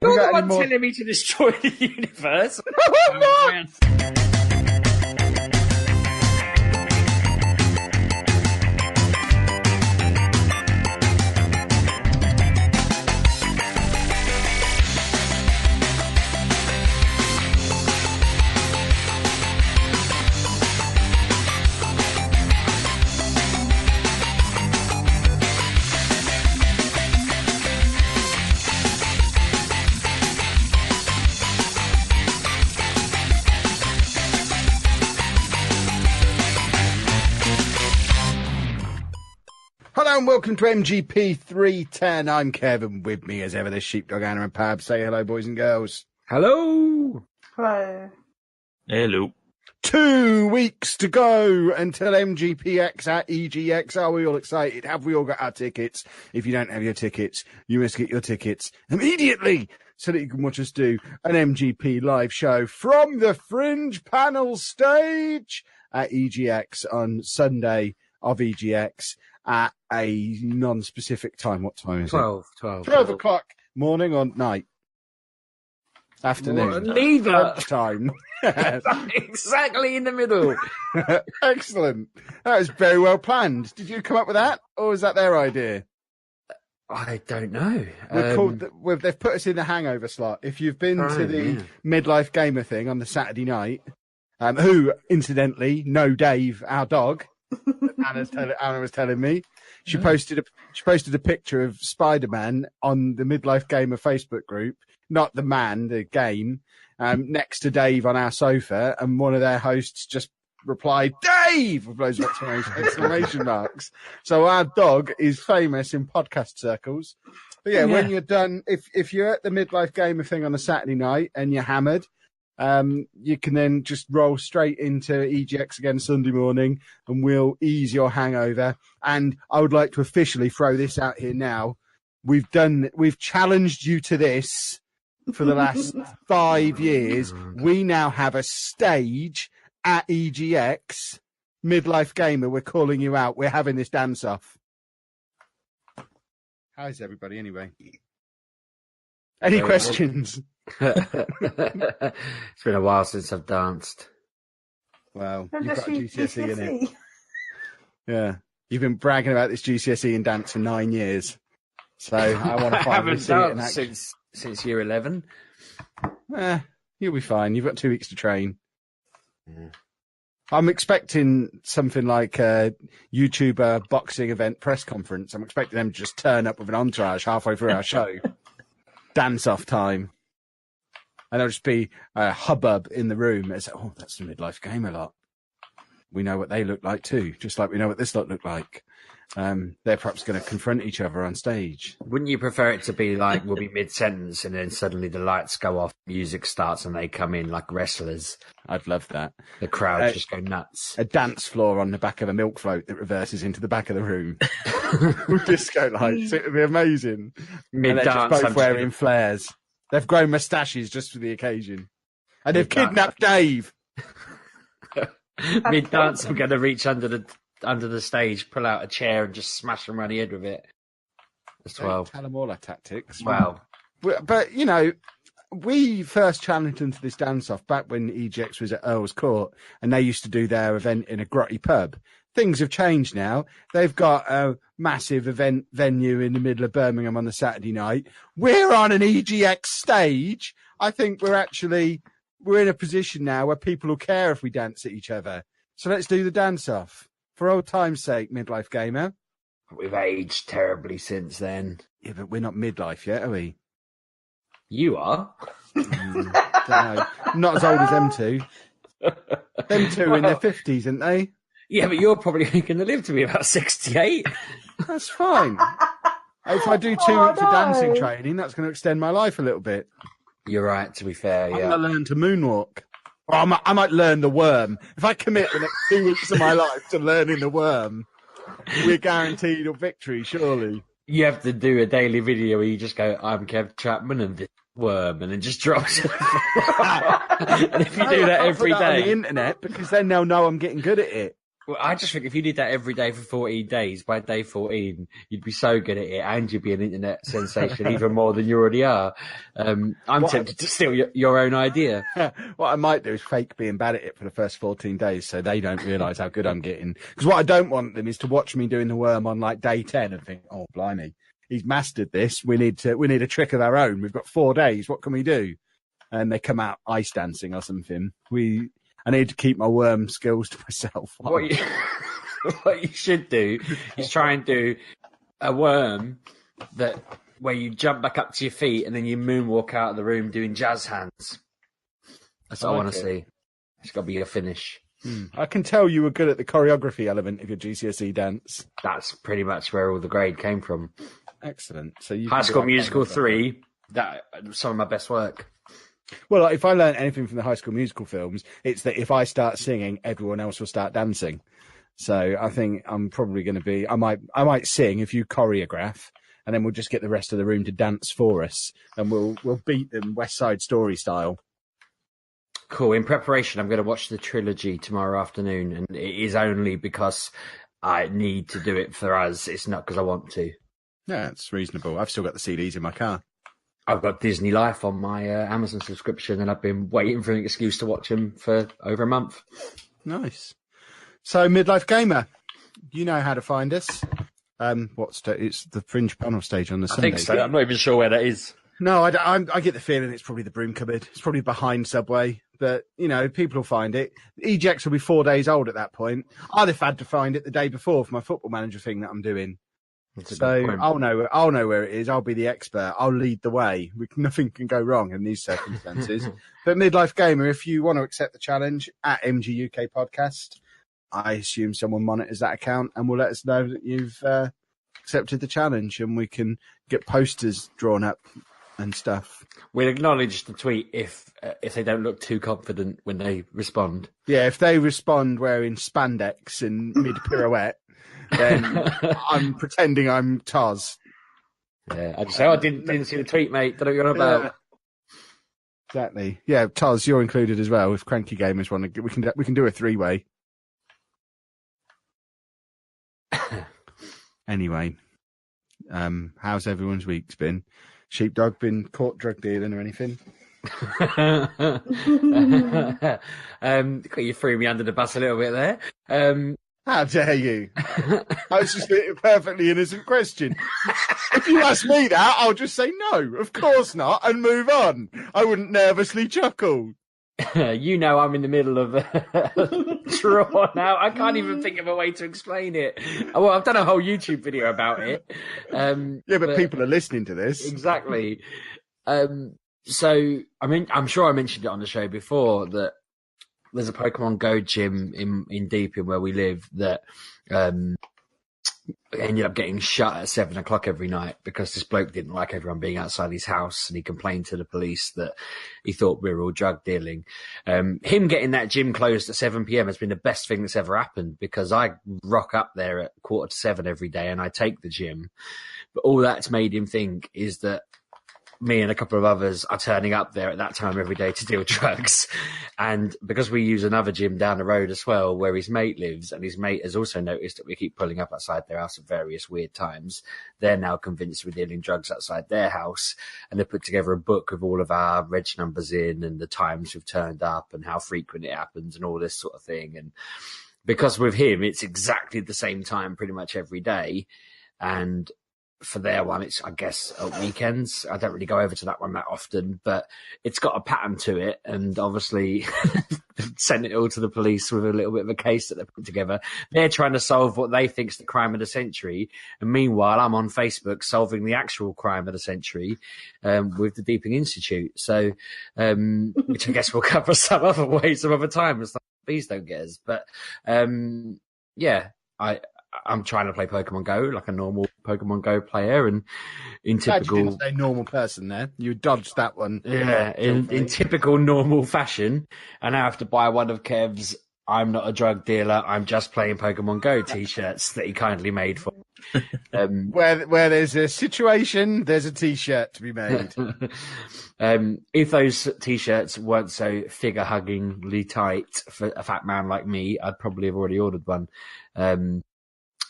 You're the one telling me to destroy the universe. I'm not! Hello and welcome to MGP310. I'm Kevin. With me as ever, there's Sheepdog, Anna and Pab. Say hello, boys and girls. Hello. Hello. Hello. 2 weeks to go until MGPX at EGX. Are we all excited? Have we all got our tickets? If you don't have your tickets, you must get your tickets immediately so that you can watch us do an MGP live show from the Fringe panel stage at EGX on Sunday of EGX. At a non-specific time. What time is it? 12 o'clock, morning or night? Afternoon. Neither. Time. Exactly in the middle. Excellent. That was very well planned. Did you come up with that, or was that their idea? I don't know. They've put us in the hangover slot. If you've been to the Midlife Gamer thing on the Saturday night, who, incidentally, know Dave, our dog, Anna was telling me she posted a picture of Spider-Man on the Midlife Gamer Facebook group, not the man, the game, next to Dave on our sofa, and one of their hosts just replied, "Dave!" with loads of exclamation marks. So our dog is famous in podcast circles. But yeah, when you're done, if you're at the Midlife Gamer thing on a Saturday night and you're hammered, you can then just roll straight into EGX again Sunday morning, and we'll ease your hangover. And I would like to officially throw this out here now. We've challenged you to this for the last 5 years. We now have a stage at EGX. Midlife Gamer, we're calling you out. We're having this dance off. How's everybody anyway? Any questions? It's been a while since I've danced. Well, you've got a GCSE in it. Yeah. You've been bragging about this GCSE and dance for 9 years. So I want to finally see it in action. Since year 11. You'll be fine. You've got 2 weeks to train. Yeah. I'm expecting something like a YouTuber boxing event press conference. I'm expecting them to just turn up with an entourage halfway through our show. Dance off time. And there'll just be a hubbub in the room. It's that's the Midlife Gamer lot. We know what they look like too, just like we know what this lot look like. They're perhaps going to confront each other on stage. Wouldn't you prefer it to be like we'll be mid-sentence and then suddenly the lights go off, music starts, and they come in like wrestlers? I'd love that. The crowd just go nuts. A dance floor on the back of a milk float that reverses into the back of the room. With disco lights. It would be amazing. Mid-dance. And they're just both wearing flares. They've grown moustaches just for the occasion. And they've kidnapped Dave. Mid-dance, I'm going to reach under the stage, pull out a chair and just smash them around the head with it. That's 12. Tell them all our tactics. Wow. But, you know, we first challenged them to this dance-off back when EGX was at Earl's Court, and they used to do their event in a grotty pub. Things have changed now. They've got a massive event venue in the middle of Birmingham on the Saturday night. We're on an EGX stage. I think we're in a position now where people will care if we dance at each other. So let's do the dance-off. For old time's sake, Midlife Gamer. We've aged terribly since then. Yeah, but we're not midlife yet, are we? You are. Don't know. Not as old as them two. Them two in their 50s, aren't they? Yeah, but you're probably going to live to be about 68. That's fine. If I do 2 weeks of dancing training, that's going to extend my life a little bit. You're right, to be fair, yeah. I'm going to learn to moonwalk. Or I might learn the worm. If I commit the next 2 weeks of my life to learning the worm, we're guaranteed a victory, surely. You have to do a daily video where you just go, "I'm Kev Chapman and this worm," and then just drops it. And if you do that every day. On the internet, because then they'll know I'm getting good at it. Well, I just think if you did that every day for 14 days, by day 14, you'd be so good at it, and you'd be an internet sensation even more than you already are. I'm tempted to steal your own idea. What I might do is fake being bad at it for the first 14 days so they don't realise how good I'm getting. Because what I don't want them is to watch me doing the worm on like day 10 and think, oh, blimey, he's mastered this. We need a trick of our own. We've got 4 days. What can we do? And they come out ice dancing or something. I need to keep my worm skills to myself. What you should do is try and do a worm where you jump back up to your feet and then you moonwalk out of the room doing jazz hands. That's what I want to see. It's got to be a finish. I can tell you were good at the choreography element of your GCSE dance. That's pretty much where all the grade came from. Excellent. So you High School Musical 3, that some of my best work. Well, if I learn anything from the High School Musical films, it's that if I start singing, everyone else will start dancing. So I think I'm probably going to be. I might sing if you choreograph, and then we'll just get the rest of the room to dance for us, and we'll beat them West Side Story style. Cool. In preparation, I'm going to watch the trilogy tomorrow afternoon, and it is only because I need to do it for us. It's not because I want to. Yeah, it's reasonable. I've still got the CDs in my car. I've got Disney Life on my Amazon subscription, and I've been waiting for an excuse to watch them for over a month. Nice. So, Midlife Gamer, you know how to find us. It's the Fringe panel stage on the Sunday. I think so. I'm not even sure where that is. No, I get the feeling it's probably the broom cupboard. It's probably behind Subway, but, people will find it. EJX will be 4 days old at that point. I'd have had to find it the day before for my Football Manager thing that I'm doing. So I'll know where it is. I'll be the expert. I'll lead the way. Nothing can go wrong in these circumstances. But Midlife Gamer, if you want to accept the challenge at MGUK Podcast, I assume someone monitors that account and will let us know that you've accepted the challenge, and we can get posters drawn up and stuff. We'll acknowledge the tweet if they don't look too confident when they respond. Yeah, if they respond wearing spandex and mid pirouette. Then I'm pretending I'm Taz. Yeah, I just say, I didn't see the tweet, mate. Don't know what you're on about. Yeah. Exactly. Yeah, Taz, you're included as well. If Cranky Gamers want to, we can do a 3-way. Anyway, how's everyone's week's been? Sheepdog been caught drug dealing or anything? You threw me under the bus a little bit there. How dare you? I was just a perfectly innocent question. If you ask me that, I'll just say no, of course not, and move on. I wouldn't nervously chuckle. I'm in the middle of drawn out. I can't even think of a way to explain it. Well, I've done a whole YouTube video about it. But people are listening to this. Exactly. So, I'm sure I mentioned it on the show before that there's a Pokemon Go gym in Deeping where we live that ended up getting shut at 7 o'clock every night because this bloke didn't like everyone being outside his house, and he complained to the police that he thought we were all drug dealing. Him getting that gym closed at 7 p.m. has been the best thing that's ever happened, because I rock up there at 6:45 every day and I take the gym. But all that's made him think is that me and a couple of others are turning up there at that time every day to deal drugs. And because we use another gym down the road as well, where his mate lives, and his mate has also noticed that we keep pulling up outside their house at various weird times, they're now convinced we're dealing drugs outside their house. And they put together a book of all of our reg numbers in and the times we've turned up and how frequent it happens and all this sort of thing. And because with him, it's exactly the same time pretty much every day. And for their one, it's, I guess, at weekends. I don't really go over to that one that often, but it's got a pattern to it. And obviously sent it all to the police with a little bit of a case that they put together. They're trying to solve what they think's the crime of the century. And meanwhile, I'm on Facebook solving the actual crime of the century with the Deeping Institute. So, which I guess we'll cover some other ways, some other time. It's like, please don't get us. But yeah, I'm trying to play Pokemon Go like a normal Pokemon Go player, and in typical, you didn't say normal person there. You dodged that one. Yeah, in typical normal fashion. And I have to buy one of Kev's "I'm not a drug dealer, I'm just playing Pokemon Go" t-shirts that he kindly made for. Where there's a situation, there's a T-shirt to be made. If those T-shirts weren't so figure-huggingly tight for a fat man like me, I'd probably have already ordered one.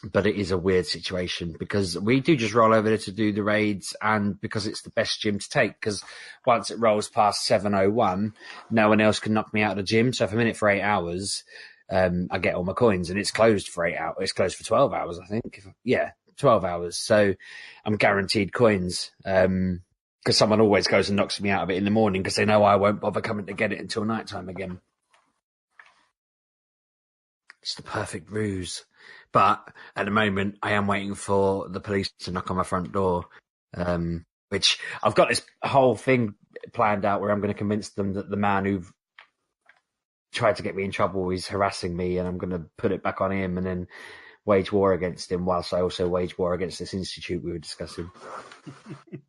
But it is a weird situation because we do just roll over there to do the raids, and because it's the best gym to take, because once it rolls past 7:01, no one else can knock me out of the gym. So if I'm in it for 8 hours, I get all my coins, and it's closed for 8 hours. It's closed for 12 hours, I think. 12 hours. So I'm guaranteed coins. Because someone always goes and knocks me out of it in the morning because they know I won't bother coming to get it until nighttime again. It's the perfect ruse. But at the moment, I am waiting for the police to knock on my front door, which I've got this whole thing planned out where I'm going to convince them that the man who tried to get me in trouble is harassing me, and I'm going to put it back on him and then wage war against him, whilst I also wage war against this institute we were discussing.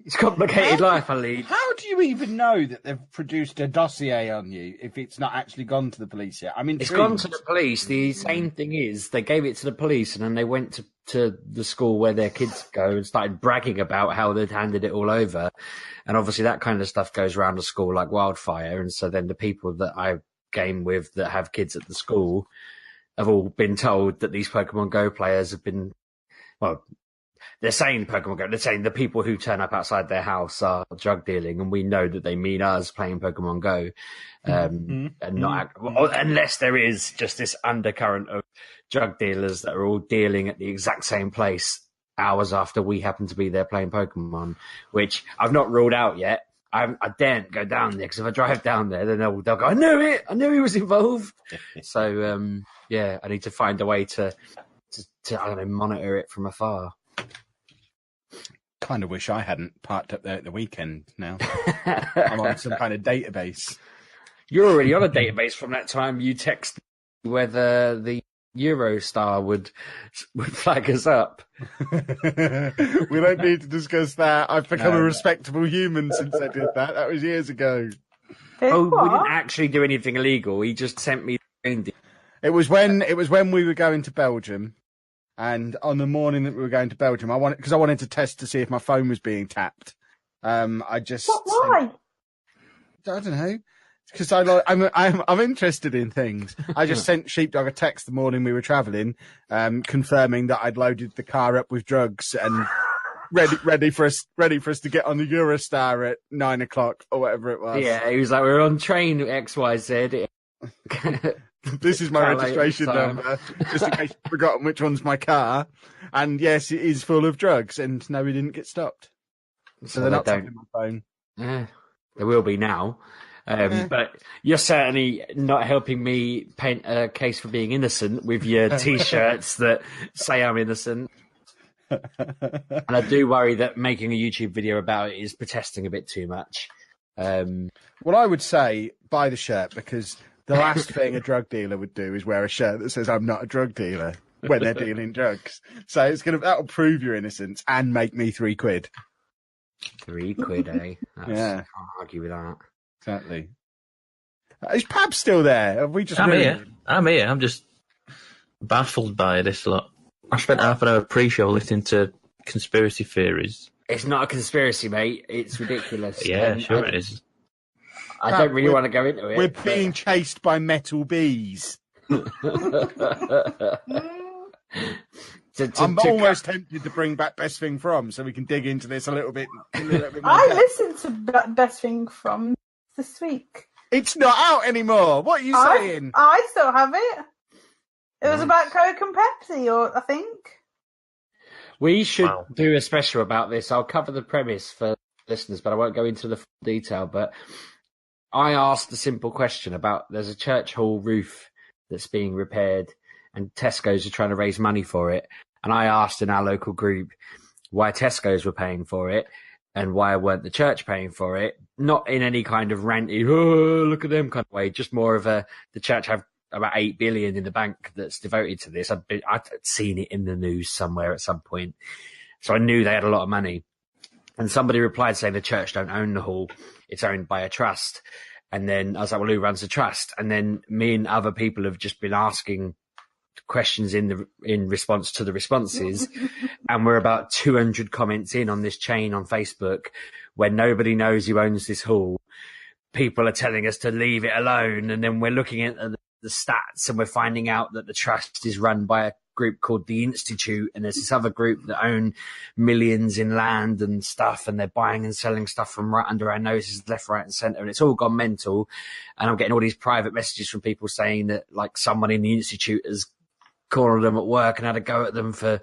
It's a complicated life I lead. How do you even know that they've produced a dossier on you if it's not actually gone to the police yet? I mean, it's gone to the police. The same thing is they gave it to the police, and then they went to the school where their kids go and started bragging about how they'd handed it all over. And obviously that kind of stuff goes around the school like wildfire. And so then the people that I game with that have kids at the school have all been told that these Pokemon Go players have been, well, they're saying Pokemon Go, they're saying the people who turn up outside their house are drug dealing, and we know that they mean us playing Pokemon Go, and not, unless there is just this undercurrent of drug dealers that are all dealing at the exact same place hours after we happen to be there playing Pokemon, which I've not ruled out yet. I daren't go down there, because if I drive down there, then they'll go, I knew it, I knew he was involved. So, yeah, I need to find a way to I don't know, monitor it from afar. Kind of wish I hadn't parked up there at the weekend now. I'm on some kind of database. You're already on a database from that time you texted whether the Eurostar would flag us up. We don't need to discuss that. I've become a respectable human since I did that. That was years ago. We didn't actually do anything illegal. He just sent me the It was when we were going to Belgium, and on the morning that we were going to Belgium, I wanted to test to see if my phone was being tapped. I just why? I don't know, because I'm interested in things. I just sent Sheepdog a text the morning we were travelling, confirming that I'd loaded the car up with drugs and ready for us to get on the Eurostar at 9:00 or whatever it was. Yeah, he was like, we're on train XYZ. This is my registration number, just in case you've forgotten which one's my car. And yes, it is full of drugs, and no, we didn't get stopped. So they're not tapping my phone. There will be now. But you're certainly not helping me paint a case for being innocent with your T-shirts that say I'm innocent. And I do worry that making a YouTube video about it is protesting a bit too much. Well, I would say buy the shirt, because the last thing a drug dealer would do is wear a shirt that says I'm not a drug dealer when they're dealing drugs. So that'll prove your innocence and make me £3. £3, eh? Yeah. Can't argue with that. Exactly. Is Pab still there? Have we just? I'm here. I'm just baffled by this lot. I spent half an hour pre-show listening to conspiracy theories. It's not a conspiracy, mate. It's ridiculous. Yeah, sure it is. I don't really want to go into it. We're being chased by metal bees. I'm almost tempted to bring back Best Thing From, so we can dig into this a little bit more. I listened to Best Thing From this week. It's not out anymore. What are you saying? I still have it. It was about Coke and Pepsi, I think. We should do a special about this. I'll cover the premise for listeners, but I won't go into the full detail. But I asked a simple question about, there's a church hall roof that's being repaired, and Tesco's are trying to raise money for it. And I asked in our local group why Tesco's were paying for it and why weren't the church paying for it. Not in any kind of ranty, oh, look at them kind of way, just more of the church have about 8 billion in the bank that's devoted to this. I'd seen it in the news somewhere at some point. So I knew they had a lot of money. And somebody replied saying the church don't own the hall. It's owned by a trust. And then I was like, well, who runs the trust? And then me and other people have just been asking questions in response to the responses, and we're about 200 comments in on this chain on Facebook where nobody knows who owns this hall. People are telling us to leave it alone, and then we're looking at the stats and we're finding out that the trust is run by a group called the Institute, and there's this other group that own millions in land and stuff, and they're buying and selling stuff from right under our noses, left, right and centre, and it's all gone mental. And I'm getting all these private messages from people saying that like someone in the Institute has cornered them at work and had a go at them for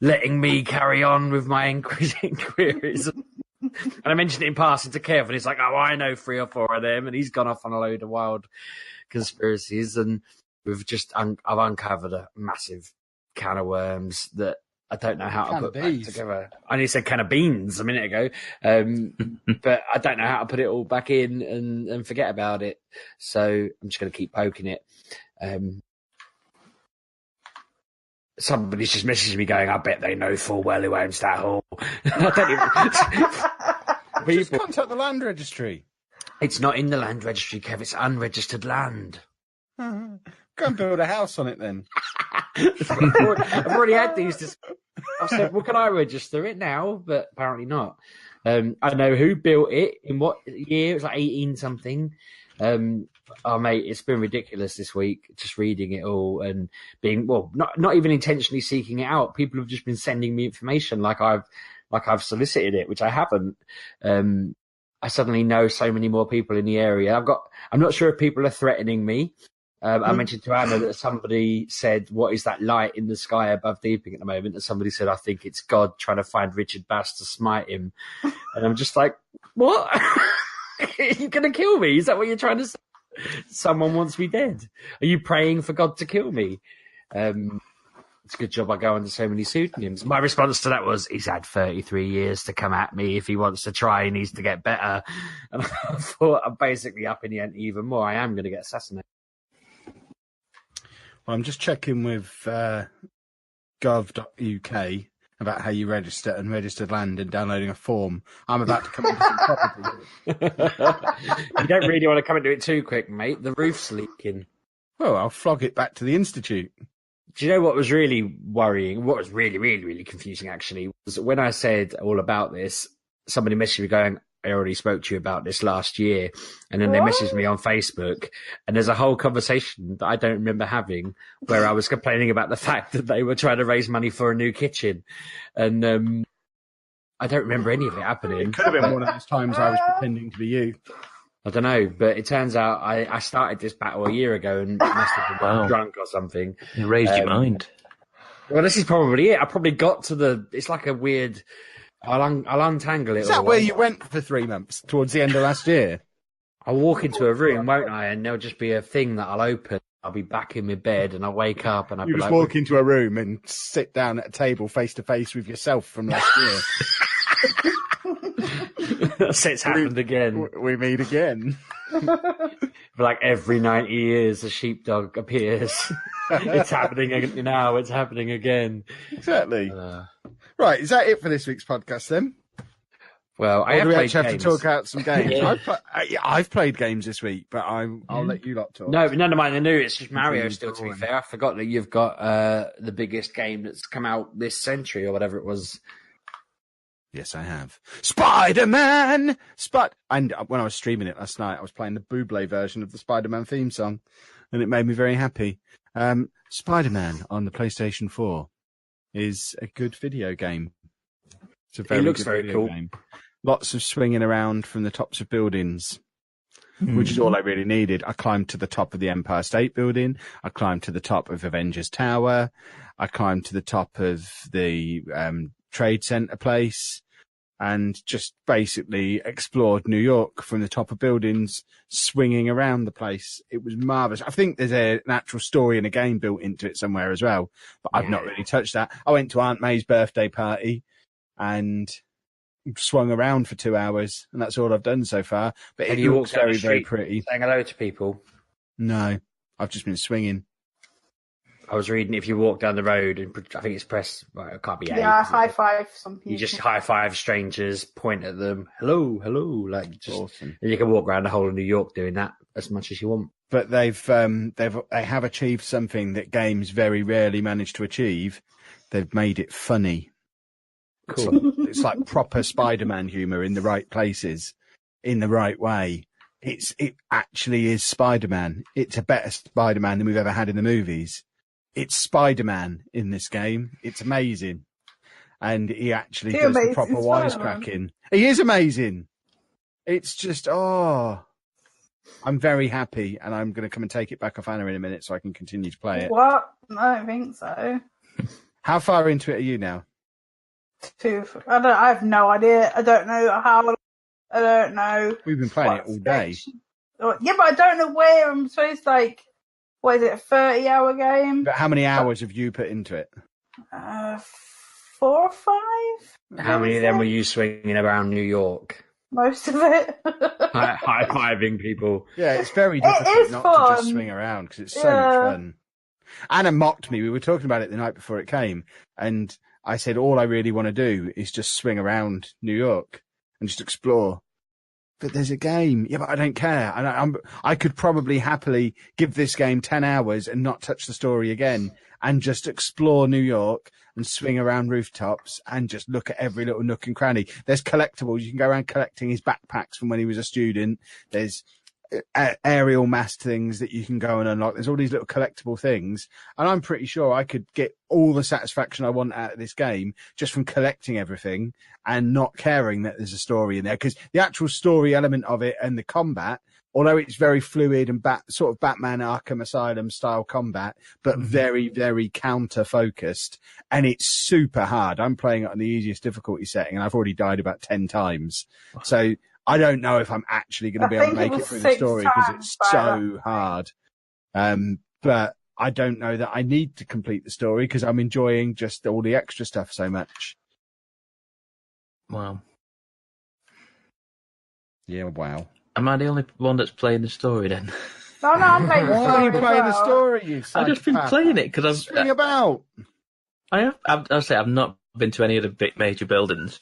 letting me carry on with my inquiries. And I mentioned it in passing to Kev, and he's like, oh, I know 3 or 4 of them, and he's gone off on a load of wild conspiracies, and I've uncovered a massive can of worms that I don't know how to put back together. I only said can of beans a minute ago, but I don't know how to put it all back in and forget about it. So I'm just going to keep poking it. Somebody's just messaging me going, I bet they know full well who owns that hall. I don't even... Just contact the land registry. It's not in the land registry, Kev. It's unregistered land. Go and build a house on it then. I've already had these. I said, well, can I register it now? But apparently not. I know who built it, in what year. It was like 18 something. Oh, mate, it's been ridiculous this week, just reading it all and being, well, not even intentionally seeking it out. People have just been sending me information like I've solicited it, which I haven't. I suddenly know so many more people in the area. I'm not sure if people are threatening me. I mentioned to Anna that somebody said, what is that light in the sky above Deeping at the moment? And somebody said, I think it's God trying to find Richard Bass to smite him. And I'm just like, what? Are you going to kill me? Is that what you're trying to say? Someone wants me dead. Are you praying for God to kill me? It's a good job I go under so many pseudonyms. My response to that was, he's had 33 years to come at me. If he wants to try, he needs to get better. And I thought, I'm basically up in the ante even more. I am going to get assassinated. Well, I'm just checking with gov.uk about how you register and registered land and downloading a form. I'm about to come into some property. You don't really want to come into it too quick, mate. The roof's leaking. Well, I'll flog it back to the Institute. Do you know what was really worrying? What was really, really, really confusing, actually, was when I said all about this, somebody messaged me going, I already spoke to you about this last year. And then they messaged me on Facebook. And there's a whole conversation that I don't remember having where I was complaining about the fact that they were trying to raise money for a new kitchen. And I don't remember any of it happening. It could have been one of those times I was pretending to be you. I don't know, but it turns out I started this battle a year ago and must have been drunk or something. You raised your mind. Well, this is probably it. I probably got to it's like a weird, I'll untangle it. Is that where you went for 3 months towards the end of last year? I'll walk into a room, won't I? And there'll just be a thing that I'll open. I'll be back in my bed and I'll wake up and I'll be just like, walk into a room and sit down at a table face to face with yourself from last year. It's happened again. We meet again. For like every 90 years, a sheepdog appears. It's happening now. It's happening again. Exactly. Right, is that it for this week's podcast then? Well, I have to talk out some games. Yeah. I've played games this week, but I'll let you lot talk. No, none of mine are new. It's just Mario still, to be fair. I forgot that you've got the biggest game that's come out this century or whatever it was. Yes, I have. Spider-Man! And when I was streaming it last night, I was playing the Buble version of the Spider-Man theme song, and it made me very happy. Spider-Man on the PlayStation 4 is a good video game. It's a very looks very cool. Game. Lots of swinging around from the tops of buildings, which is all I really needed. I climbed to the top of the Empire State Building. I climbed to the top of Avengers Tower. I climbed to the top of the Trade Center place and just basically explored New York from the top of buildings, swinging around the place. It was marvelous. I think there's an actual story and a game built into it somewhere as well, but I've not really touched that. I went to Aunt May's birthday party and swung around for 2 hours, and that's all I've done so far. But it looks very, very pretty. Saying hello to people? No, I've just been swinging. I was reading if you walk down the road and I think it's press, well, it can't be high five some people. You just high five strangers, point at them, hello, like just, awesome. And you can walk around the whole of New York doing that as much as you want. but they have achieved something that games very rarely manage to achieve. They've made it funny. Cool. It's like proper Spider-Man humor in the right places, in the right way. It actually is Spider-Man. It's a better Spider-Man than we've ever had in the movies. It's Spider-Man in this game. It's amazing. And he actually does the proper wisecracking. He is amazing. It's just, I'm very happy, and I'm going to come and take it back off Anna in a minute so I can continue to play it. What? I don't think so. How far into it are you now? I have no idea. I don't know how. I don't know. We've been playing it all day. Yeah, but I don't know where I'm supposed to, what is it, a 30-hour game? But how many hours have you put into it? 4 or 5. How many of them were you swinging around New York? Most of it. High-fiving people. Yeah, it's very difficult not to just swing around because it's so much fun. Anna mocked me. We were talking about it the night before it came, and I said all I really want to do is just swing around New York and just explore. But there's a game. Yeah, but I don't care. I could probably happily give this game 10 hours and not touch the story again and just explore New York and swing around rooftops and just look at every little nook and cranny. There's collectibles. You can go around collecting his backpacks from when he was a student. There's aerial mast things that you can go and unlock. There's all these little collectible things. And I'm pretty sure I could get all the satisfaction I want out of this game just from collecting everything and not caring that there's a story in there. Because the actual story element of it and the combat, although it's very fluid and sort of Batman Arkham Asylum style combat, but very, very counter focused. And it's super hard. I'm playing it on the easiest difficulty setting and I've already died about 10 times. So I don't know if I'm actually going to be able to make it through the story because it's so hard. But I don't know that I need to complete the story because I'm enjoying just all the extra stuff so much. Wow. Yeah, wow. Am I the only one that's playing the story then? No, I'm playing the story. Why are you playing the story, you I've just been playing it because I've... Swing about. I've not been to any of the big major buildings.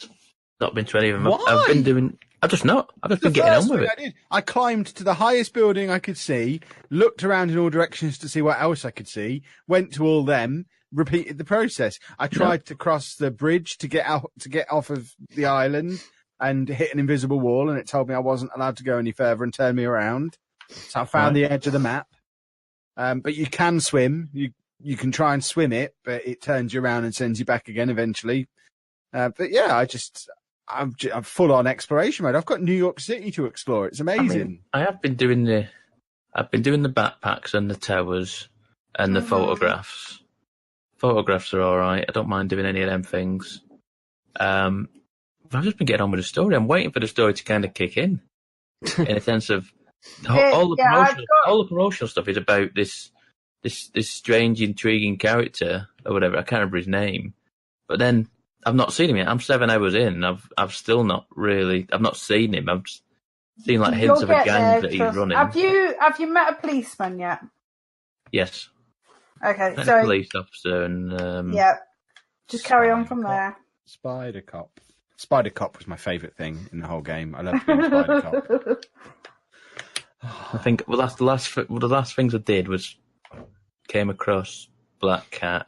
Not been to any of them. Why? I've been doing... I've just been getting on with it. I climbed to the highest building I could see, looked around in all directions to see what else I could see, went to all them, repeated the process. I tried to cross the bridge to get off of the island and hit an invisible wall, and it told me I wasn't allowed to go any further and turned me around. So I found the edge of the map. But you can swim. You can try and swim it, but it turns you around and sends you back again eventually. But yeah, I'm full on exploration mode. I've got New York City to explore. It's amazing. I have been doing the backpacks and the towers and the photographs. Photographs are all right. I don't mind doing any of them things. I've just been getting on with the story. I'm waiting for the story to kind of kick in a sense of all the promotional stuff is about this strange, intriguing character or whatever. I can't remember his name, but then I've not seen him yet. I'm 7 hours in. I've still not really. I've not seen him. I've seen like hints of a gang that he's running. Have you met a policeman yet? Yes. Okay, Met so a police officer and just carry on from there. Spider Cop. Spider Cop was my favourite thing in the whole game. I loved being Spider Cop. I think the last things I did was came across Black Cat.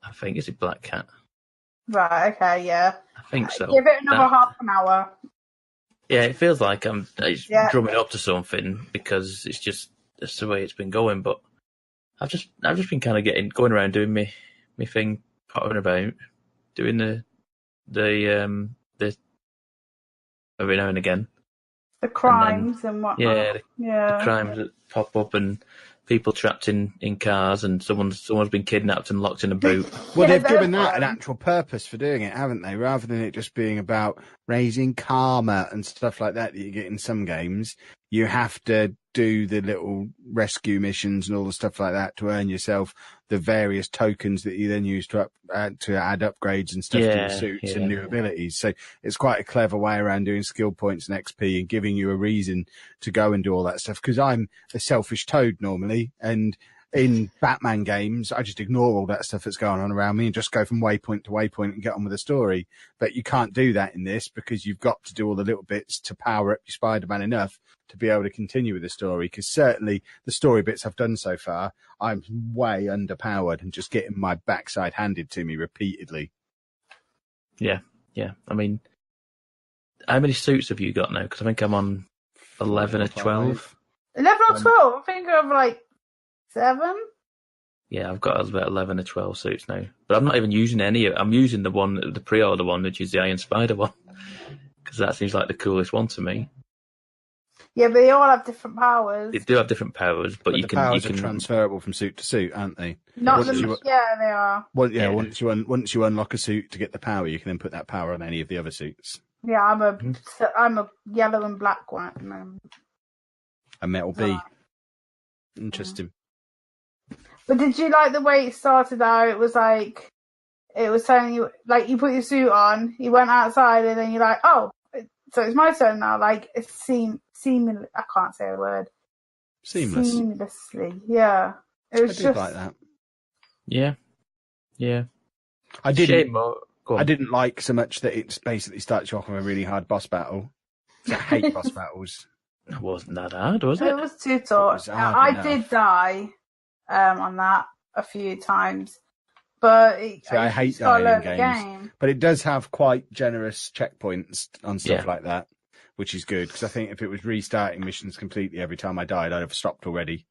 I think is it Black Cat? Right. Okay. Yeah. I think so. Give it another half an hour. Yeah, it feels like I'm drumming up to something because it's just that's the way it's been going. But I've just been kind of going around doing me thing, pottering about, doing the every now and again. The crimes and whatnot. The crimes that pop up and people trapped in cars and someone's been kidnapped and locked in a boot. Well, they've given that an actual purpose for doing it, haven't they? Rather than it just being about raising karma and stuff like that you get in some games, you have to do the little rescue missions and all the stuff like that to earn yourself the various tokens that you then use to add upgrades and stuff to your suits and new abilities. So it's quite a clever way around doing skill points and XP and giving you a reason to go and do all that stuff. Because I'm a selfish toad normally, and in Batman games, I just ignore all that stuff that's going on around me and just go from waypoint to waypoint and get on with the story. But you can't do that in this because you've got to do all the little bits to power up your Spider-Man enough to be able to continue with the story. Because certainly the story bits I've done so far, I'm way underpowered and just getting my backside handed to me repeatedly. Yeah. I mean, how many suits have you got now? Because I think I'm on 11 or 12. 11 or 12? I think I'm like 7. Yeah, I've got about 11 or 12 suits now. But I'm not even using any. I'm using the pre-order one, which is the Iron Spider one. Because that seems like the coolest one to me. Yeah, but they all have different powers. They do have different powers, but you can... powers are transferable from suit to suit, aren't they? Yeah, they are. Once you unlock a suit to get the power, you can then put that power on any of the other suits. Yeah, I'm a yellow and black one. A metal bee. Interesting. But did you like the way it started out? It was telling you, like, you put your suit on, you went outside, and then you're like, oh, so it's my turn now. Like, it seemingly, I can't say a word. Seamlessly, yeah. It was just like that. Yeah. I didn't like so much that it basically starts you off with a really hard boss battle. I hate boss battles. It wasn't that hard, was it? It was too tough. I did die on that a few times, but I hate dying in games. But it does have quite generous checkpoints on stuff like that, which is good, because I think if it was restarting missions completely every time I died, I'd have stopped already,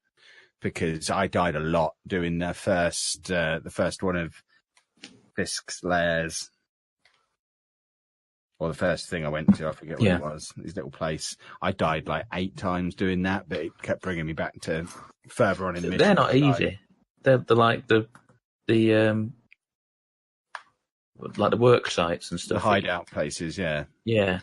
because I died a lot doing the first one of Fisk's lairs. Or the first thing I went to, I forget what it was, his little place. I died like 8 times doing that, but it kept bringing me back to further on in the mission. They're not easy. They're like the work sites and stuff. The hideout places, yeah. Yeah.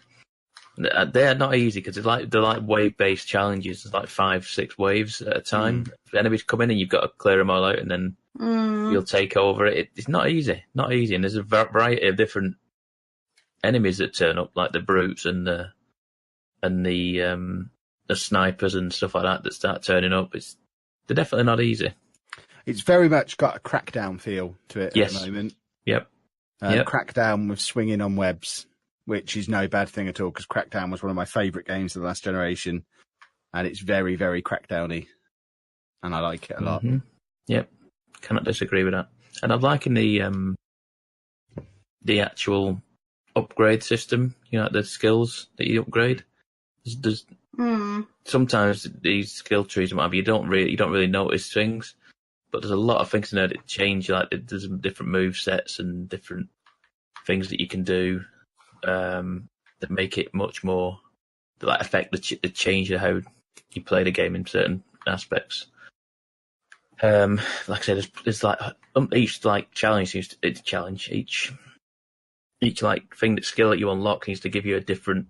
They're not easy because they're like wave-based challenges. It's like 5-6 waves at a time. If enemies come in and you've got to clear them all out, and then you'll take over it. It's not easy. And there's a variety of different enemies that turn up, like the brutes and the snipers and stuff like that start turning up. They're definitely not easy. It's very much got a Crackdown feel to it at the moment. Yep. Crackdown with swinging on webs, which is no bad thing at all, because Crackdown was one of my favourite games of the last generation, and it's very, very Crackdowny, and I like it a lot. Yep, cannot disagree with that. And I'm liking the actual upgrade system, the skills that you upgrade. There's sometimes these skill trees and whatever, you don't really notice things, but there's a lot of things in there that change. Like there's different move sets and different things that you can do that make it much more, that like affect the change of how you play the game in certain aspects. Like I said, there's like each like challenge each like thing skill that you unlock needs to give you a different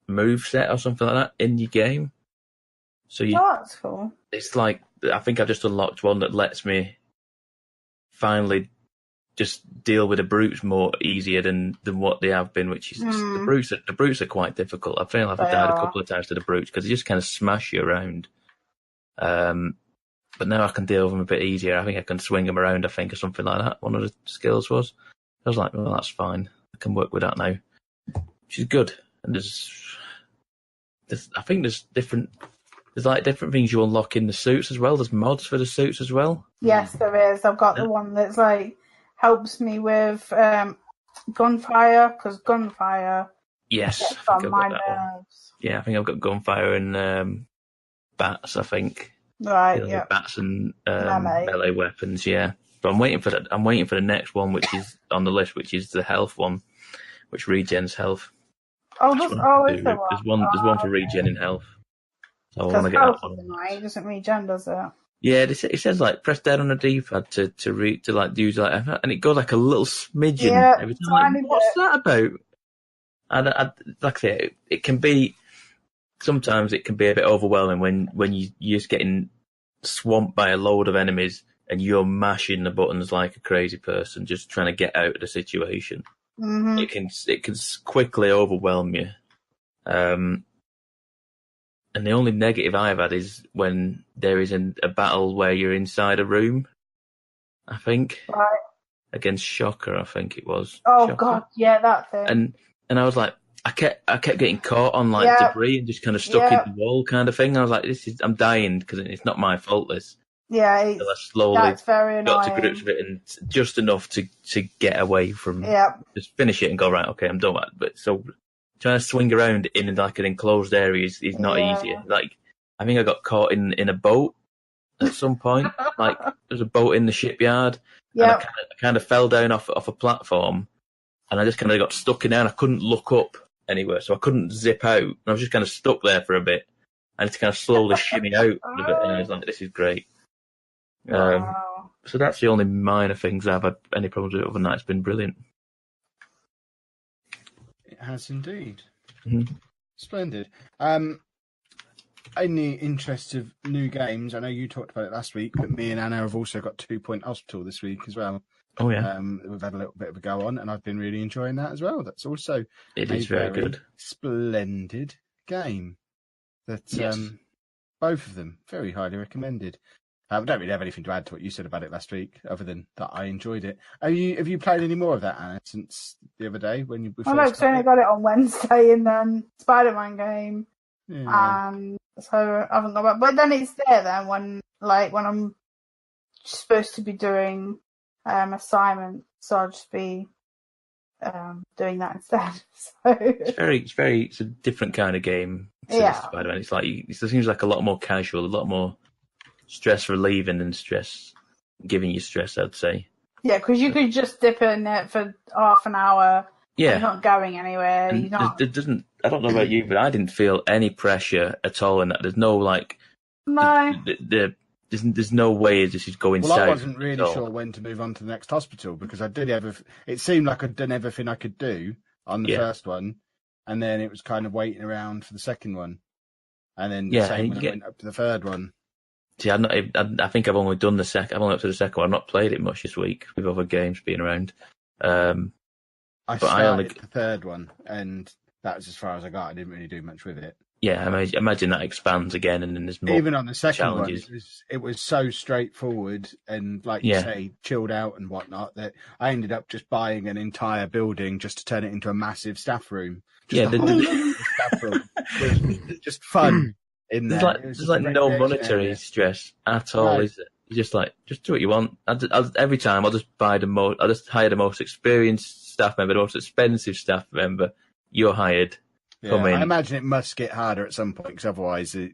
move set or something like that in your game. So that's cool. It's like, I think I've just unlocked one that lets me finally just deal with the brutes more easier than what they have been, which is the brutes are quite difficult. I feel like I've died a couple of times to the brutes because they just kind of smash you around. But now I can deal with them a bit easier. I think I can swing them around, or something like that. One of the skills was. I was like, well, that's fine. I can work with that now, which is good. And I think there's different things you unlock in the suits as well. There's mods for the suits as well. Yes, there is. I've got the one that's like helps me with gunfire, because gunfire. Yes, on my nerves. Yeah, I think I've got gunfire and bats. I think. Right. Yeah. Bats and melee weapons. Yeah. But I'm waiting for the next one, which is on the list, which is the health one, which regens health. Is there one? There's one for regening health. So I want to get that one. It doesn't regen, does it? Yeah, it says like press down on the D-pad to use like, and it goes like a little smidgen every time. Like, what's that about? And like I say, it can be sometimes it can be a bit overwhelming when you're just getting swamped by a load of enemies and you're mashing the buttons like a crazy person, just trying to get out of the situation. It can quickly overwhelm you. And And the only negative I've had is when there is a battle where you're inside a room, I think. Right. Against Shocker, I think it was. Oh, Shocker. God, yeah, that thing. And I was like, I kept getting caught on like debris and just kind of stuck in the wall kind of thing. I was like, I'm dying because it's not my fault, this. Yeah, I slowly that's very got annoying. to grips with it, and just enough to get away from just finish it and go, right, okay, I'm done with it. But so trying to swing around in like an enclosed area is not easy. Like, I think I got caught in a boat at some point. Like, there's a boat in the shipyard, and I kind of fell down off a platform, and I just kind of got stuck in there, and I couldn't look up anywhere, so I couldn't zip out, and I was just kind of stuck there for a bit. I had to kind of slowly shimmy out a bit, and I was like, this is great. Wow. So that's the only minor things I've had any problems with. Other than that, it's been brilliant. It has indeed. Mm-hmm. Splendid. In the interest of new games, I know you talked about it last week, but me and Anna have also got 2 Point Hospital this week as well. Oh, yeah. We've had a little bit of a go on, and I've been really enjoying that as well. That's also it is very good. Splendid game. That both of them very highly recommended. I don't really have anything to add to what you said about it last week, other than that I enjoyed it. Have you played any more of that, Anna, since the other day when you? I know, because I only got it on Wednesday, and then Spider-Man game, yeah. and so I haven't got back. But then it's there then when I'm supposed to be doing assignment, so I'll just be doing that instead. So it's a different kind of game. Spider-Man. It's like it seems like a lot more casual, a lot more stress relieving than stress giving you stress, I'd say. Yeah, because you could just dip in it for half an hour. Yeah, you're not going anywhere. It doesn't. I don't know about you, but I didn't feel any pressure at all in that. There's no there's no way this is going south. Well, I wasn't really sure when to move on to the next hospital because it seemed like I'd done everything I could do on the first one, and then it was kind of waiting around for the second one, and then same when I went up to the third one. See, I think I've only done the second. I've only up to the second one. I've not played it much this week with other games being around. I started the third one, and that was as far as I got. I didn't really do much with it. Yeah, I imagine that expands again, and then there's more. Even on the second challenges. One, it was so straightforward and, like you say, chilled out and whatnot that I ended up just buying an entire building just to turn it into a massive staff room. Just staff room. It was just fun. There's no monetary stress at all, is it? You're just do what you want. Every time I'll just I'll just hire the most experienced staff member, the most expensive staff member. You're hired. Come in. I imagine it must get harder at some point because otherwise, I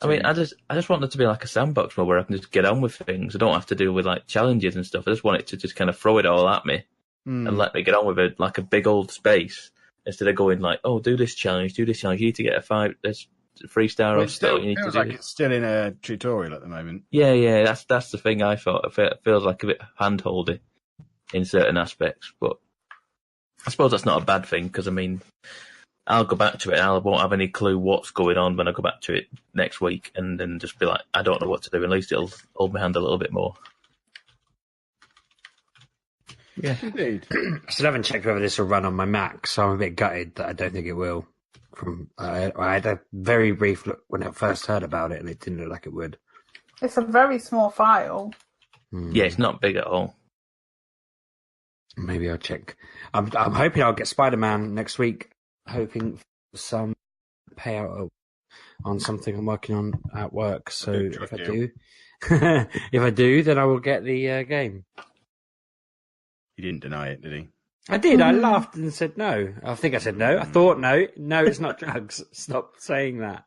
mean, I just want it to be like a sandbox where I can just get on with things. I don't have to deal with like challenges and stuff. I just want it to just kind of throw it all at me and let me get on with it like a big old space instead of going like, oh, do this challenge. You need to get a 3-star It feels like it's still in a tutorial at the moment. Yeah, that's the thing I thought. It feels like a bit hand-holdy in certain aspects, but I suppose that's not a bad thing because, I mean, I'll go back to it and I won't have any clue what's going on when I go back to it next week and then just be like, I don't know what to do. At least it'll hold my hand a little bit more. Yeah, indeed. I still haven't checked whether this will run on my Mac, so I'm a bit gutted that I don't think it will. I had a very brief look when I first heard about it, and it didn't look like it would. It's a very small file. Yeah, it's not big at all. Maybe I'll check. I'm hoping I'll get Spider-Man next week. Hoping for some payout on something I'm working on at work. So if I do, then I will get the game. He didn't deny it, did he? I did. I laughed and said no. I think I said no. I thought no. No, it's not drugs. Stop saying that.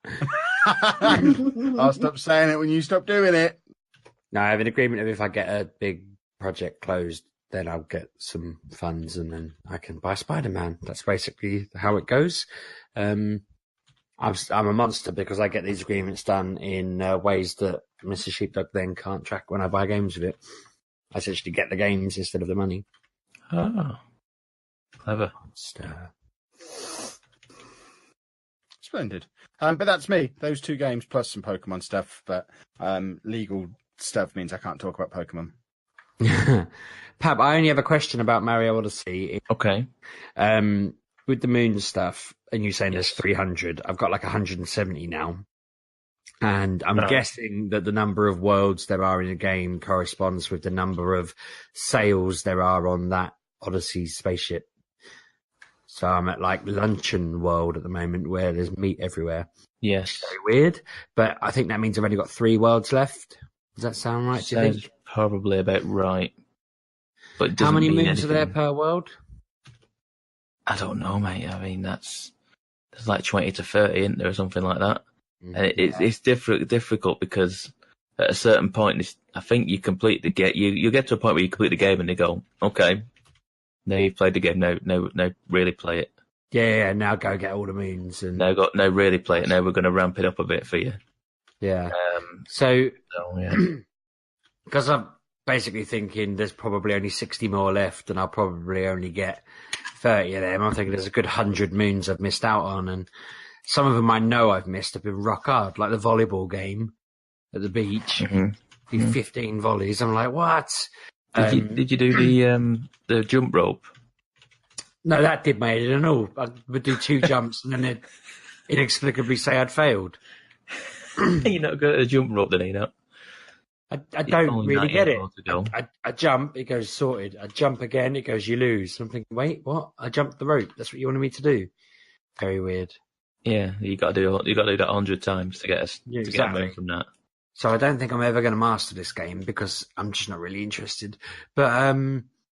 I'll stop saying it when you stop doing it. No, I have an agreement of if I get a big project closed, then I'll get some funds and then I can buy Spider-Man. That's basically how it goes. I'm a monster because I get these agreements done in ways that Mr. Sheepdog then can't track when I buy games with it. I essentially get the games instead of the money. Oh. Clever. Splendid. But that's me. Those 2 games plus some Pokemon stuff. But legal stuff means I can't talk about Pokemon. Pab, I only have a question about Mario Odyssey. Okay. with the moon stuff, and you saying there's 300, I've got like 170 now. And I'm guessing that the number of worlds there are in a game corresponds with the number of sails there are on that Odyssey spaceship. So I'm at like Luncheon World at the moment where there's meat everywhere. Yes. Very weird. But I think that means I've only got 3 worlds left. Does that sound right? Do you think? Probably about right. But it how many moons anything. are there per world? I don't know, mate. I mean, there's like 20 to 30, isn't there, or something like that? And it's difficult because at a certain point, I think you complete the game. You get to a point where you complete the game and they go, okay, now you've played the game. Now really play it. Yeah. Now go get all the moons and now really play it. Now we're going to ramp it up a bit for you. Yeah. Because I'm basically thinking there's probably only 60 more left, and I'll probably only get 30 of them. I'm thinking there's a good 100 moons I've missed out on, and some of them I know I've missed have been rock hard, like the volleyball game at the beach. 15 volleys. I'm like, what? Did you do the jump rope? No, that did my head in all. I would do 2 jumps and then it'd inexplicably say I'd failed. You're not good at the jump rope, then, you know? I don't really get it. I jump, it goes sorted. I jump again, it goes you lose. I'm thinking, wait, what? I jumped the rope. That's what you wanted me to do. Very weird. Yeah, you got to do that 100 times to get us to get away from that. So I don't think I'm ever going to master this game because I'm just not really interested. But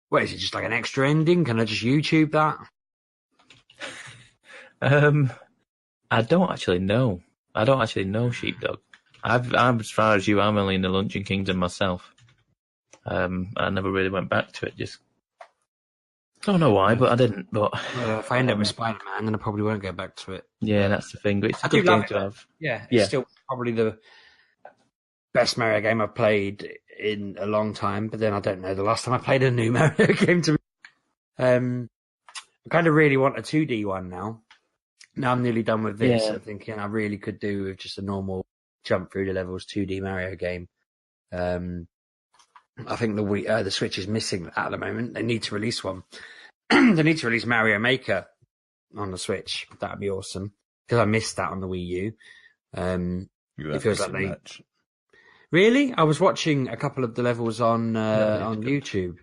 what is it? Just like an extra ending? Can I just YouTube that? I don't actually know. Sheepdog. I'm as far as you. I'm only in the Luncheon Kingdom myself. I never really went back to it. Just don't know why, but I didn't. But if I end up with Spider-Man, then I probably won't go back to it. Yeah, that's the thing. But it's a good game to have. Yeah, it's still probably the best Mario game I've played in a long time. But then I don't know the last time I played a new Mario game. To me, I kind of really want a 2D one now. Now I'm nearly done with this. I'm thinking I really could do with just a normal jump through the levels 2D Mario game. I think the Switch is missing that at the moment. They need to release one. They need to release Mario Maker on the Switch. That would be awesome because I missed that on the Wii U. It feels like they really. I was watching a couple of the levels on YouTube,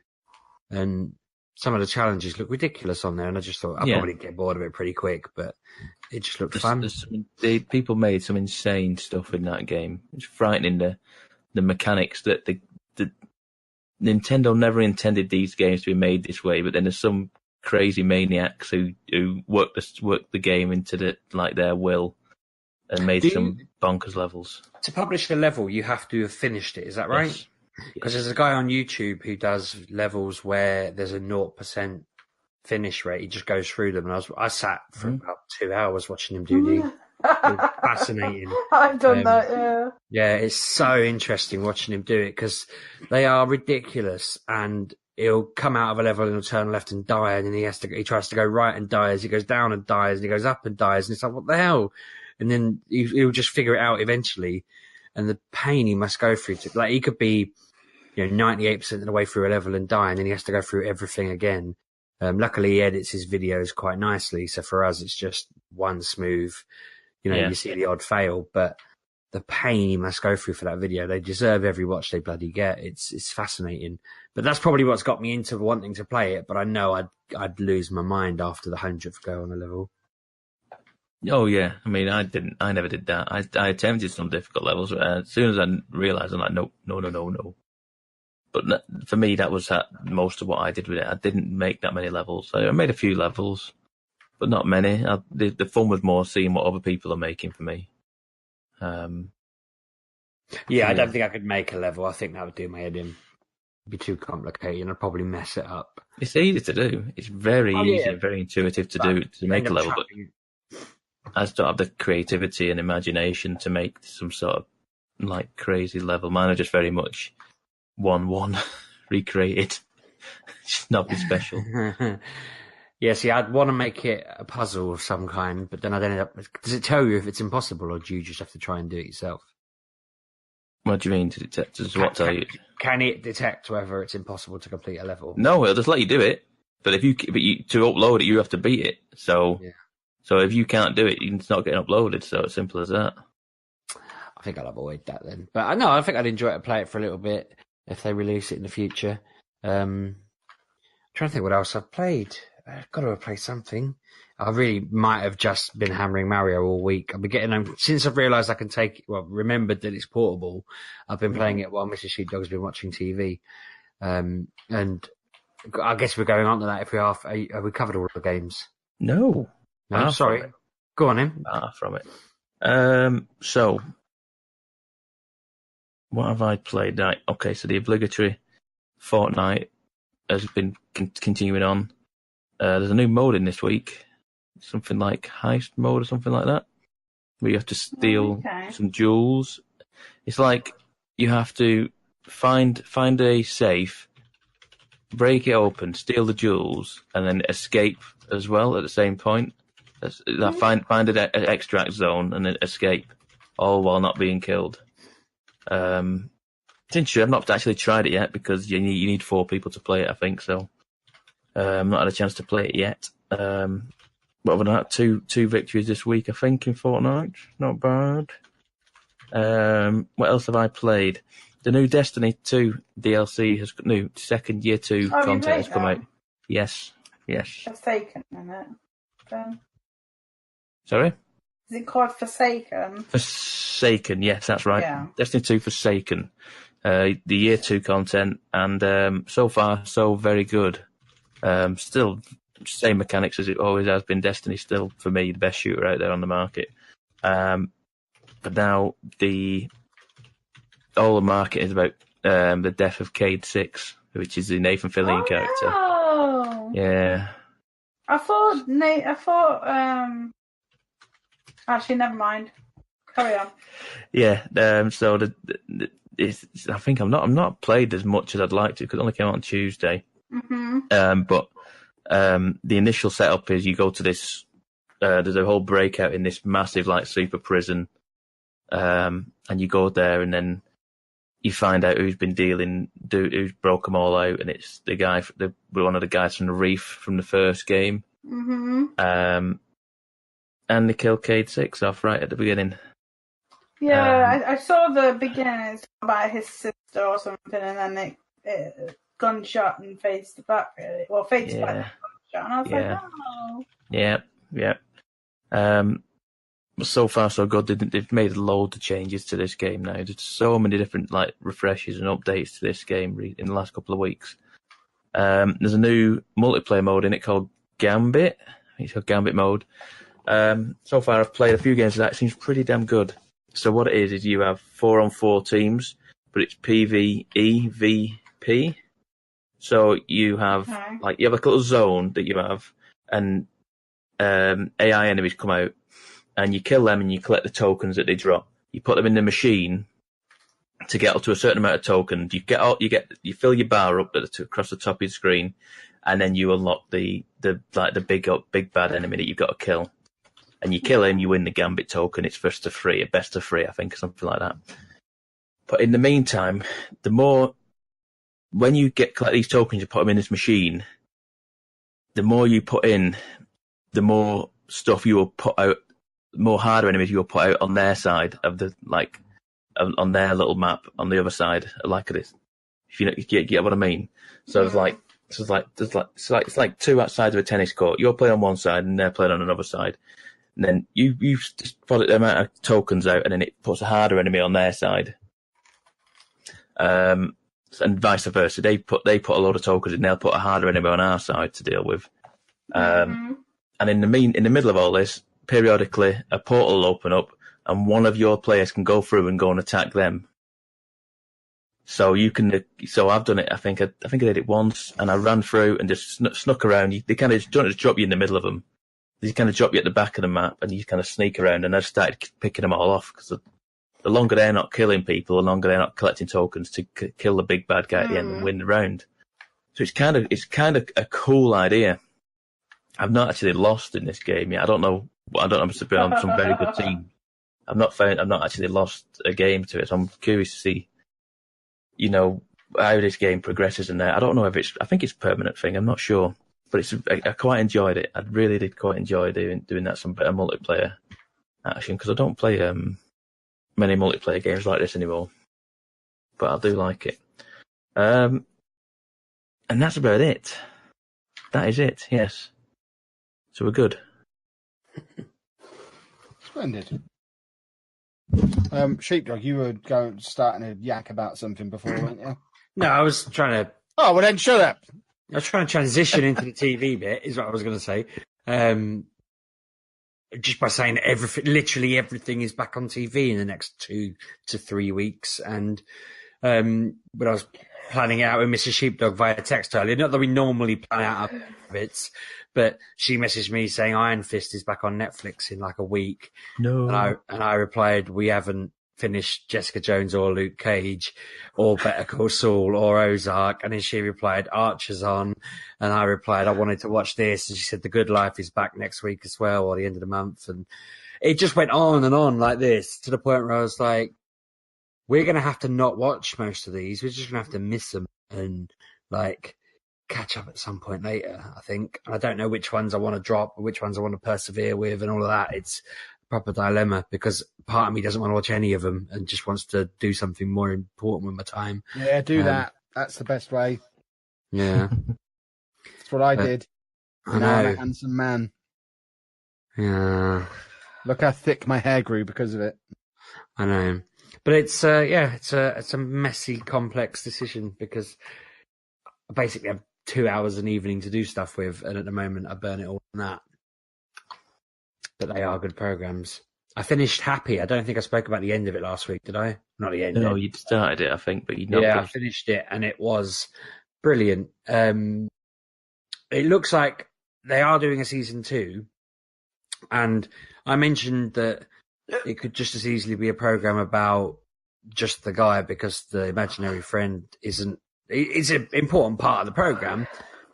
and some of the challenges look ridiculous on there. And I just thought I'd probably get bored of it pretty quick, but it just looked fun. People made some insane stuff in that game. It's frightening the mechanics that the Nintendo never intended these games to be made this way, but then there's some crazy maniacs who work the game into their will and made some bonkers levels. To publish a level, you have to have finished it. Is that right? Yes. Because there's a guy on YouTube who does levels where there's a 0% finish rate. He just goes through them, and I sat for about 2 hours watching him do these. Fascinating. I've done that, yeah. Yeah, it's so interesting watching him do it because they are ridiculous, and he'll come out of a level and he'll turn left and die, and then he tries to go right and dies. He goes down and dies, and he goes up and dies, and it's like, what the hell? And then he'll just figure it out eventually, and the pain he must go through. Like he could be, 98% of the way through a level and die, and then he has to go through everything again. Luckily, he edits his videos quite nicely, so for us, it's just one smooth. You see the odd fail, but the pain you must go through for that video, they deserve every watch they bloody get. It's fascinating. But that's probably what's got me into wanting to play it, but I know I'd lose my mind after the 100th go on a level. Oh, yeah. I mean, I never did that. I attempted some difficult levels, but as soon as I realised, I'm like, no. But for me, that was most of what I did with it. I didn't make that many levels. I made a few levels, but not many. The fun was more seeing what other people are making for me. I don't think I could make a level. I think that would do my head in. It'd be too complicated, and I'd probably mess it up. It's easy to do. It's very easy and very intuitive to make a level, but I just don't have the creativity and imagination to make some sort of like crazy level. Mine are just very much 1-1 recreated. It's nothing special. Yeah, see, I'd want to make it a puzzle of some kind, but then I'd end up... Does it tell you if it's impossible, or do you just have to try and do it yourself? What do you mean? Does what tell you? Can it detect whether it's impossible to complete a level? No, it'll just let you do it. But to upload it, you have to beat it. So if you can't do it, it's not getting uploaded. So it's simple as that. I think I'll avoid that then. But I think I'd enjoy it to play it for a little bit if they release it in the future. Trying to think what else I've played. I've got to have played something. I really might have just been hammering Mario all week. I've been getting them since I've realised I can remembered that it's portable. I've been playing it while Mrs. Sheepdog's been watching TV. And I guess we're going on to that if we are. Have we covered all the games? No. No, sorry. Go on, him. From it. So, what have I played? Right. Okay, so the obligatory Fortnite has been continuing on. There's a new mode in this week. Something like heist mode or something like that, where you have to steal some jewels. It's like you have to find a safe, break it open, steal the jewels, and then escape as well at the same point. Find an extract zone and then escape, all while not being killed. It's interesting. I've not actually tried it yet because you need 4 people to play it, I think, so I've not had a chance to play it yet. But other than that, two victories this week, I think, in Fortnite. Not bad. What else have I played? The new Destiny 2 DLC has new second year 2 content has come out. Yes. Forsaken, isn't it? Sorry? Is it called Forsaken? Forsaken, yes, that's right. Yeah. Destiny 2 Forsaken. The year 2 content, and so far, so very good. Still, same mechanics as it always has been. Destiny still, for me, the best shooter out there on the market. But now all the market is about the death of Cade 6, which is the Nathan Fillion character. Oh. Yeah. I thought. Actually, never mind. Carry on. Yeah. So I think I'm not played as much as I'd like to because it only came out on Tuesday. Mm-hmm. But the initial setup is you go to this. There's a whole breakout in this massive like super prison, and you go there and then you find out who's broke them all out, and it's the guy, one of the guys from the Reef from the first game. Mm-hmm. And they kill Cade 6 off right at the beginning. Yeah, I saw the beginning. It's about his sister or something, and then it gunshot and faced back. Really, well, faced back gunshot, and I was like, oh. Yeah. So far, so good. They've made loads of changes to this game now. There's so many different like refreshes and updates to this game in the last couple of weeks. There's a new multiplayer mode in it called Gambit. It's called Gambit mode. So far, I've played a few games of that. It seems pretty damn good. So what it is you have 4-on-4 teams, but it's PvEVP. So you have like a little zone that you have, and AI enemies come out, and you kill them, and you collect the tokens that they drop. You put them in the machine to get up to a certain amount of tokens. You fill your bar up across the top of your screen, and then you unlock the big bad enemy that you've got to kill. And you kill him, you win the Gambit token. It's best of 3, I think, or something like that. But in the meantime, when you collect these tokens, you put them in this machine, the more you put in, the more stuff you will put out, more harder enemies you will put out on their side of on their little map on the other side, like this. If you get what I mean. So it's like 2 sides of a tennis court. You're playing on one side and they're playing on another side. And then you just put the amount of tokens out, and then it puts a harder enemy on their side. And vice versa. They put a lot of tokens in, they'll put a harder enemy on our side to deal with. And in the middle of all this, periodically a portal will open up, and one of your players can go through and go and attack them. So you can. So I've done it. I think I did it once, and I ran through and just snuck around. They kind of don't just drop you in the middle of them. They kind of drop you at the back of the map, and you kind of sneak around. And I started picking them all off because the longer they're not killing people, the longer they're not collecting tokens to kill the big bad guy at the end and win the round. So it's kind of a cool idea. I've not actually lost in this game yet. I don't know. I'm supposed to be on some very good team. I've not actually lost a game to it. So I'm curious to see, how this game progresses in there. I don't know if I think it's a permanent thing. I'm not sure. But I quite enjoyed it. I really did quite enjoy doing that some better multiplayer action, because I don't play many multiplayer games like this anymore. But I do like it. And that's about it. That is it, yes. So we're good. Splendid. Sheepdog, you were starting to yak about something before, weren't you? No, I was trying to. Oh, well then shut up. I was trying to transition into the TV bit, is what I was going to say. Just by saying literally everything is back on TV in the next 2 to 3 weeks. And when I was planning it out with Mrs. Sheepdog via text earlier, not that we normally plan out our bits, but she messaged me saying Iron Fist is back on Netflix in like a week. No. And I replied, we haven't finished Jessica Jones or Luke Cage or Better Call Saul or Ozark. And then she replied, Archer's on. And I replied, I wanted to watch this. And she said, The Good Life is back next week as well, or the end of the month. And it just went on and on like this, to the point where I was like, we're going to have to not watch most of these. We're just going to have to miss them and like catch up at some point later, I think. I don't know which ones I want to drop or which ones I want to persevere with and all of that. It's a proper dilemma, because part of me doesn't want to watch any of them and just wants to do something more important with my time. Yeah, do that. That's the best way. Yeah. That's what I did. I Now I'm know. a handsome man. Yeah. Look how thick my hair grew because of it. I know. But it's a messy, complex decision, because I basically have 2 hours an evening to do stuff with, and at the moment I burn it all on that. But they are good programs. I finished Happy. I don't think I spoke about the end of it last week, did I? Not the end. No, you'd started it, I think, but you'd not. Yeah, I finished it, and it was brilliant. It looks like they are doing a season 2, and I mentioned that it could just as easily be a program about just the guy, because the imaginary friend isn't. It's an important part of the program,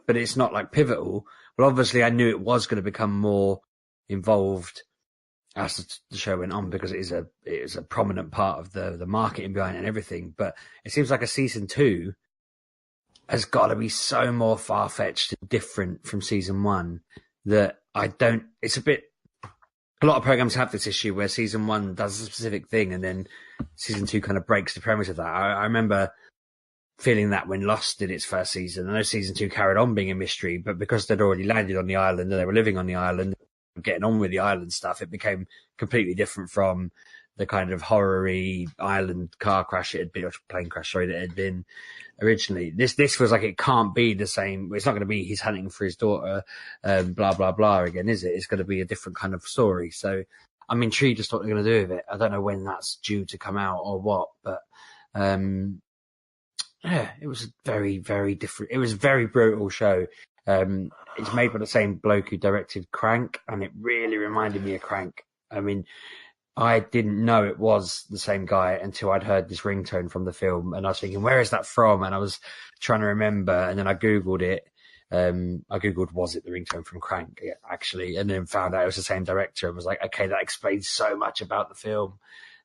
but it's not like pivotal. But obviously, I knew it was going to become more involved as the show went on, because it is a prominent part of the marketing behind it and everything. But it seems like a season 2 has got to be so more far-fetched and different from season 1 that I don't. It's a bit. A lot of programs have this issue where season 1 does a specific thing and then season 2 kind of breaks the premise of that. I remember feeling that when Lost did its first season. I know season 2 carried on being a mystery, but because they'd already landed on the island and they were living on the island, getting on with the island stuff, it became completely different from the kind of horror-y island car crash it had been, or plane crash, sorry, that it had been originally. This feels like it can't be the same. It's not going to be he's hunting for his daughter, blah, blah, blah again, is it? It's going to be a different kind of story. So I'm intrigued as to what they're going to do with it. I don't know when that's due to come out or what, but yeah, it was a very, very different. It was a very brutal show. It's made by the same bloke who directed Crank, and it really reminded me of Crank. I mean, I didn't know it was the same guy until I'd heard this ringtone from the film, and I was thinking, where is that from? And I was trying to remember, and then I Googled it. I Googled, was it the ringtone from Crank, actually, and then found out it was the same director, and was like, okay, that explains so much about the film,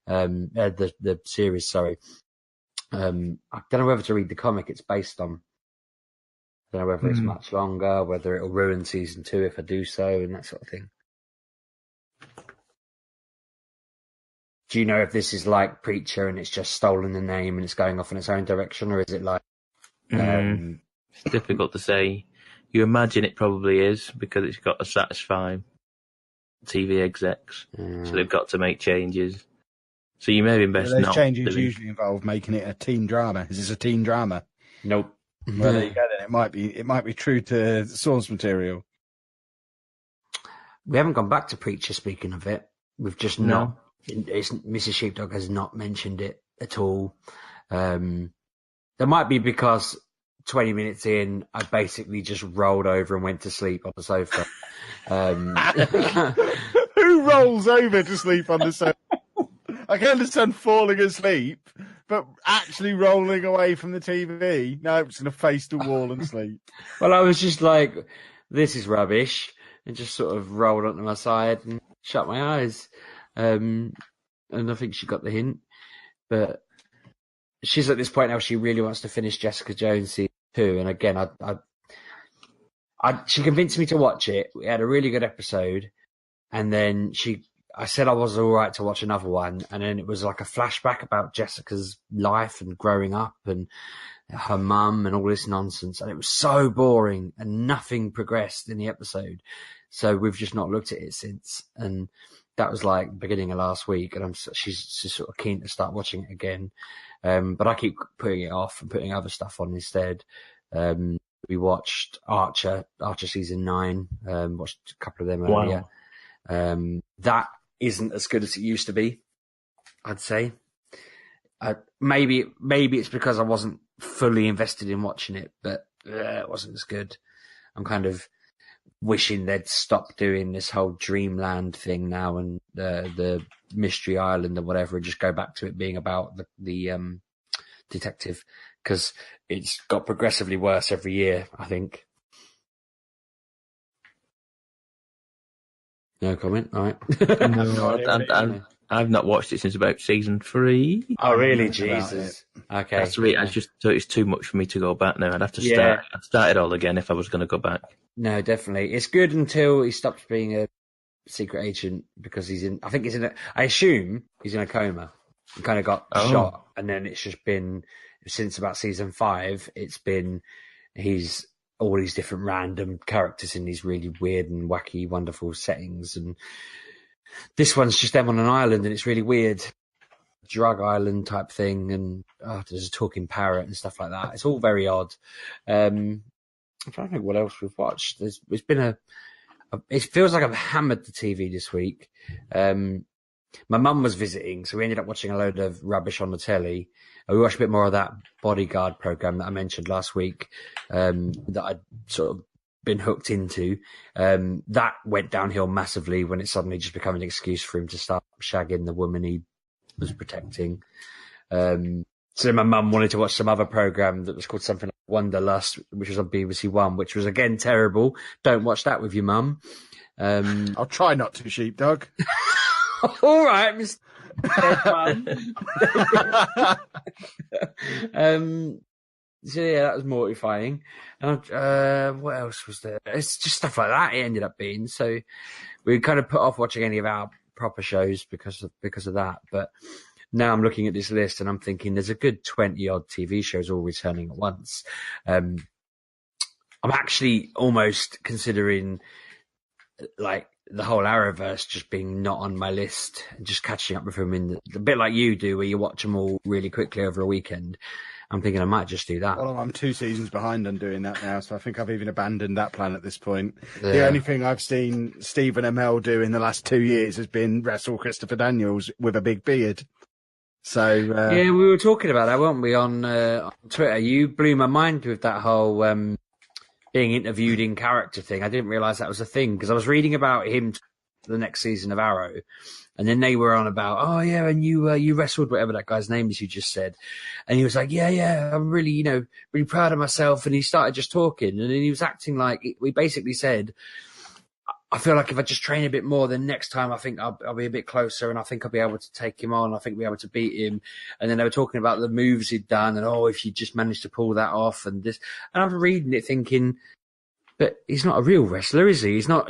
the series, sorry. I don't know whether to read the comic it's based on. I don't know whether it's much longer, whether it'll ruin season 2 if I do so, and that sort of thing. Do you know if this is like Preacher and it's just stolen the name and it's going off in its own direction, or is it like... It's difficult to say. You imagine it probably is, because it's got to satisfy TV execs, so they've got to make changes. So you may be best those not. Changes usually involve making it a teen drama. Is this a teen drama? Nope. Well, there you go. Then it might be true to source material. We haven't gone back to Preacher. Speaking of it, we've just not. Mrs. Sheepdog has not mentioned it at all. That might be because 20 minutes in, I basically just rolled over and went to sleep on the sofa. Who rolls over to sleep on the sofa? I can understand falling asleep, but actually rolling away from the TV, no, I'm just going to face the wall and sleep. Well, I was just like, this is rubbish, and just sort of rolled onto my side and shut my eyes. And I think she got the hint. But she's at this point now, she really wants to finish Jessica Jones season 2. And again, She convinced me to watch it. We had a really good episode, and then I said I was all right to watch another one, and then it was like a flashback about Jessica's life and growing up and her mum and all this nonsense, and it was so boring and nothing progressed in the episode. So we've just not looked at it since, and that was like beginning of last week, and she's sort of keen to start watching it again, but I keep putting it off and putting other stuff on instead. We watched Archer season 9, watched a couple of them earlier. That isn't as good as it used to be, I'd say. Maybe it's because I wasn't fully invested in watching it, but it wasn't as good. I'm kind of wishing they'd stop doing this whole Dreamland thing now and the Mystery Island or whatever, and just go back to it being about the detective, because it's got progressively worse every year, I think. No comment. All right. I've not watched it since about season 3. Oh, really? Jesus. Okay. That's really. I just thought it's too much for me to go back now. I'd have to start. I'd start it all again if I was going to go back. No, definitely. It's good until he stops being a secret agent, because I assume he's in a coma. He kind of got shot, and then it's just been, since about season 5, he's all these different random characters in these really weird and wacky, wonderful settings. And this one's just them on an island, and it's really weird. Drug island type thing, and there's a talking parrot and stuff like that. It's all very odd. I'm trying to think what else we've watched. It's been it feels like I've hammered the TV this week. My mum was visiting, so we ended up watching a load of rubbish on the telly. We watched a bit more of that Bodyguard program that I mentioned last week, that I'd sort of been hooked into. That went downhill massively when it suddenly just became an excuse for him to start shagging the woman he was protecting. So my mum wanted to watch some other program that was called something like Wanderlust, which was on BBC One, which was again terrible. Don't watch that with your mum. I'll try not to, Sheepdog. All right, Mr. So yeah, that was mortifying. And what else was there? It's just stuff like that. It ended up being, so we kind of put off watching any of our proper shows because of that. But now I'm looking at this list and I'm thinking there's a good 20 odd TV shows all returning at once. I'm actually almost considering like the whole Arrowverse just being not on my list and just catching up with them a bit like you do, where you watch them all really quickly over a weekend. I'm thinking I might just do that. Well, I'm 2 seasons behind on doing that now, so I think I've even abandoned that plan at this point. Yeah. The only thing I've seen Stephen Amell do in the last 2 years has been wrestle Christopher Daniels with a big beard. So yeah, we were talking about that, weren't we, on Twitter? You blew my mind with that whole being interviewed in character thing. I didn't realise that was a thing, because I was reading about him the next season of Arrow, and then they were on about, oh yeah, and you wrestled whatever that guy's name is you just said, and he was like, yeah, I'm really really proud of myself, and he started just talking, and then he was acting like, we basically said, I feel like if I just train a bit more, then next time I think I'll be a bit closer, and I think I'll be able to take him on. I think I'll be able to beat him. And then they were talking about the moves he'd done, and if you just managed to pull that off, and this. And I'm reading it thinking, but he's not a real wrestler, is he? He's not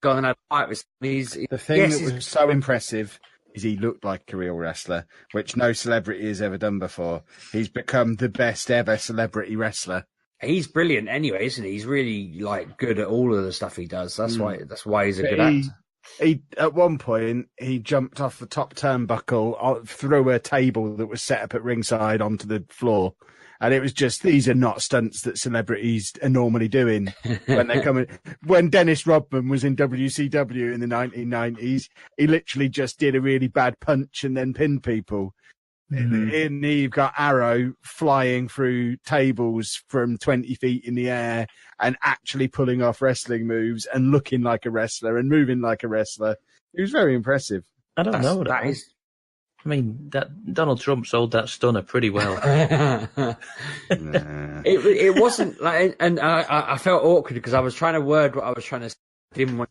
gone and had a fight with him. The thing that was so impressive is he looked like a real wrestler, which no celebrity has ever done before. He's become the best ever celebrity wrestler. He's brilliant anyway, isn't he? He's really good at all of the stuff he does. That's why he's a good actor. He at one point he jumped off the top turnbuckle through a table that was set up at ringside onto the floor, and it was just, these are not stunts that celebrities are normally doing when they're coming. When Dennis Rodman was in WCW in the 1990s, he literally just did a really bad punch and then pinned people. And you've got Arrow flying through tables from 20 feet in the air and actually pulling off wrestling moves and looking like a wrestler and moving like a wrestler. It was very impressive. I don't know. That is. I mean, that Donald Trump sold that stunner pretty well. It wasn't like, and I felt awkward because I was trying to word what I was trying to say. Didn't want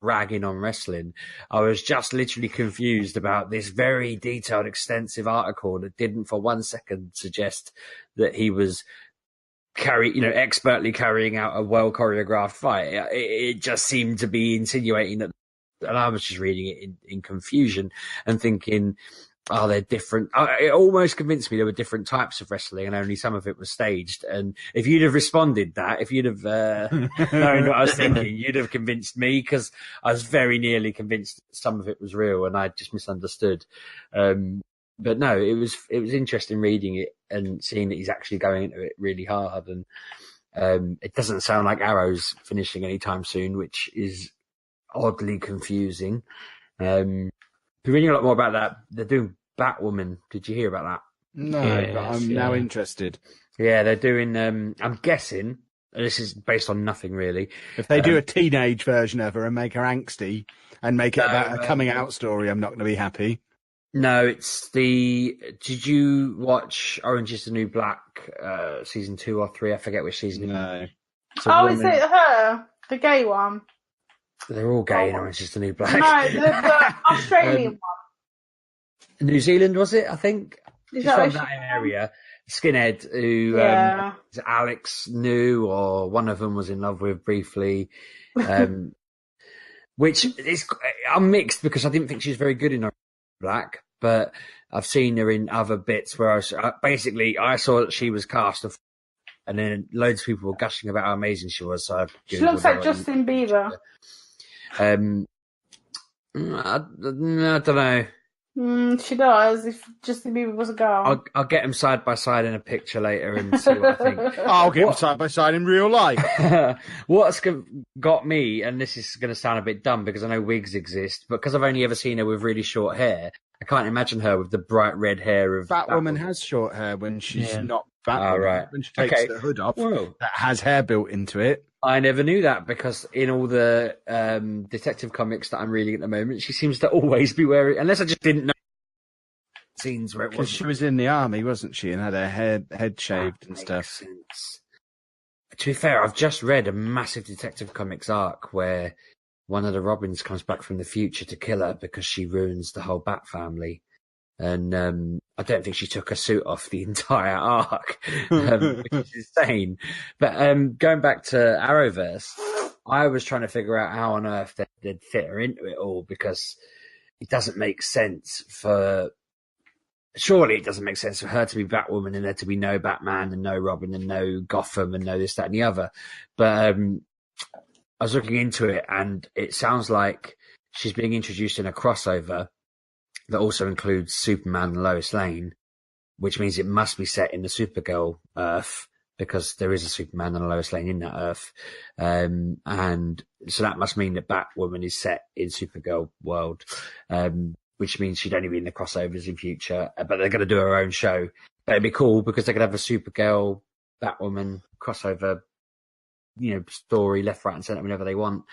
ragging on wrestling. I was just literally confused about this very detailed, extensive article that didn't for 1 second suggest that he was expertly carrying out a well choreographed fight. It just seemed to be insinuating that, and I was just reading it in confusion and thinking, oh, they're different. It almost convinced me there were different types of wrestling and only some of it was staged. And if you'd have responded that, if you'd have known what I was thinking, you'd have convinced me, because I was very nearly convinced some of it was real and I just misunderstood. But no, it was interesting reading it and seeing that he's actually going into it really hard. And it doesn't sound like Arrow's finishing anytime soon, which is oddly confusing. We're reading a lot more about that. They're doing Batwoman. Did you hear about that? No, Yes, but I'm now interested. Yeah, they're doing. I'm guessing this is based on nothing really. If they do a teenage version of her and make her angsty and make it about a coming out story, I'm not going to be happy. No, it's the. Did you watch Orange Is the New Black season 2 or 3? I forget which season. No. Is it her, the gay one? They're all gay in Orange Is the New Black. No, the Australian one. New Zealand, was it? I think. Is She's that from where that area. Skinhead, who is Alex knew, or one of them was in love with briefly. Which is, I'm mixed because I didn't think she was very good in Orange Is the New Black, but I've seen her in other bits where I saw that she was cast, and then loads of people were gushing about how amazing she was. So she looks like Justin Bieber. I don't know. She does. If Justin Bieber was a girl, I'll get them side by side in a picture later and see what I think. I'll get them side by side in real life. What's got me, and this is going to sound a bit dumb because I know wigs exist, but because I've only ever seen her with really short hair, I can't imagine her with the bright red hair of Batwoman. Has short hair when she's not Batwoman. Oh, right. When she takes the hood off, that has hair built into it. I never knew that because in all the detective comics that I'm reading at the moment, she seems to always be wearing, unless I just didn't know scenes where it was. Because she was in the army, wasn't she, and had her head shaved and stuff. Sense. To be fair, I've just read a massive detective comics arc where one of the Robins comes back from the future to kill her because she ruins the whole Bat family. And I don't think she took her suit off the entire arc, which is insane. But going back to Arrowverse, I was trying to figure out how on earth they'd fit her into it all, because it doesn't make sense surely it doesn't make sense for her to be Batwoman and there to be no Batman and no Robin and no Gotham and no this, that and the other. But I was looking into it and it sounds like she's being introduced in a crossover that also includes Superman and Lois Lane, which means it must be set in the Supergirl Earth, because there is a Superman and a Lois Lane in that Earth. And so that must mean that Batwoman is set in Supergirl world, which means she'd only be in the crossovers in future, but they're going to do her own show. But it'd be cool because they could have a Supergirl, Batwoman crossover, story left, right and centre whenever they want.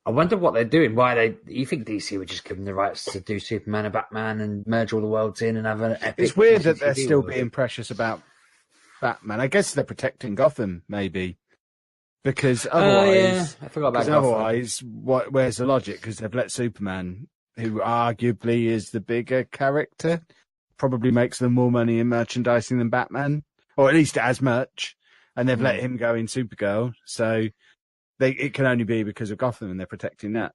I wonder what they're doing. You think DC would just give them the rights to do Superman and Batman and merge all the worlds in and have an epic? It's weird that they're still being precious about Batman. I guess they're protecting Gotham, maybe. Because otherwise, I forgot about otherwise, where's the logic? Because they've let Superman, who arguably is the bigger character, probably makes them more money in merchandising than Batman, or at least as much, and they've let him go in Supergirl. So it can only be because of Gotham, and they're protecting that.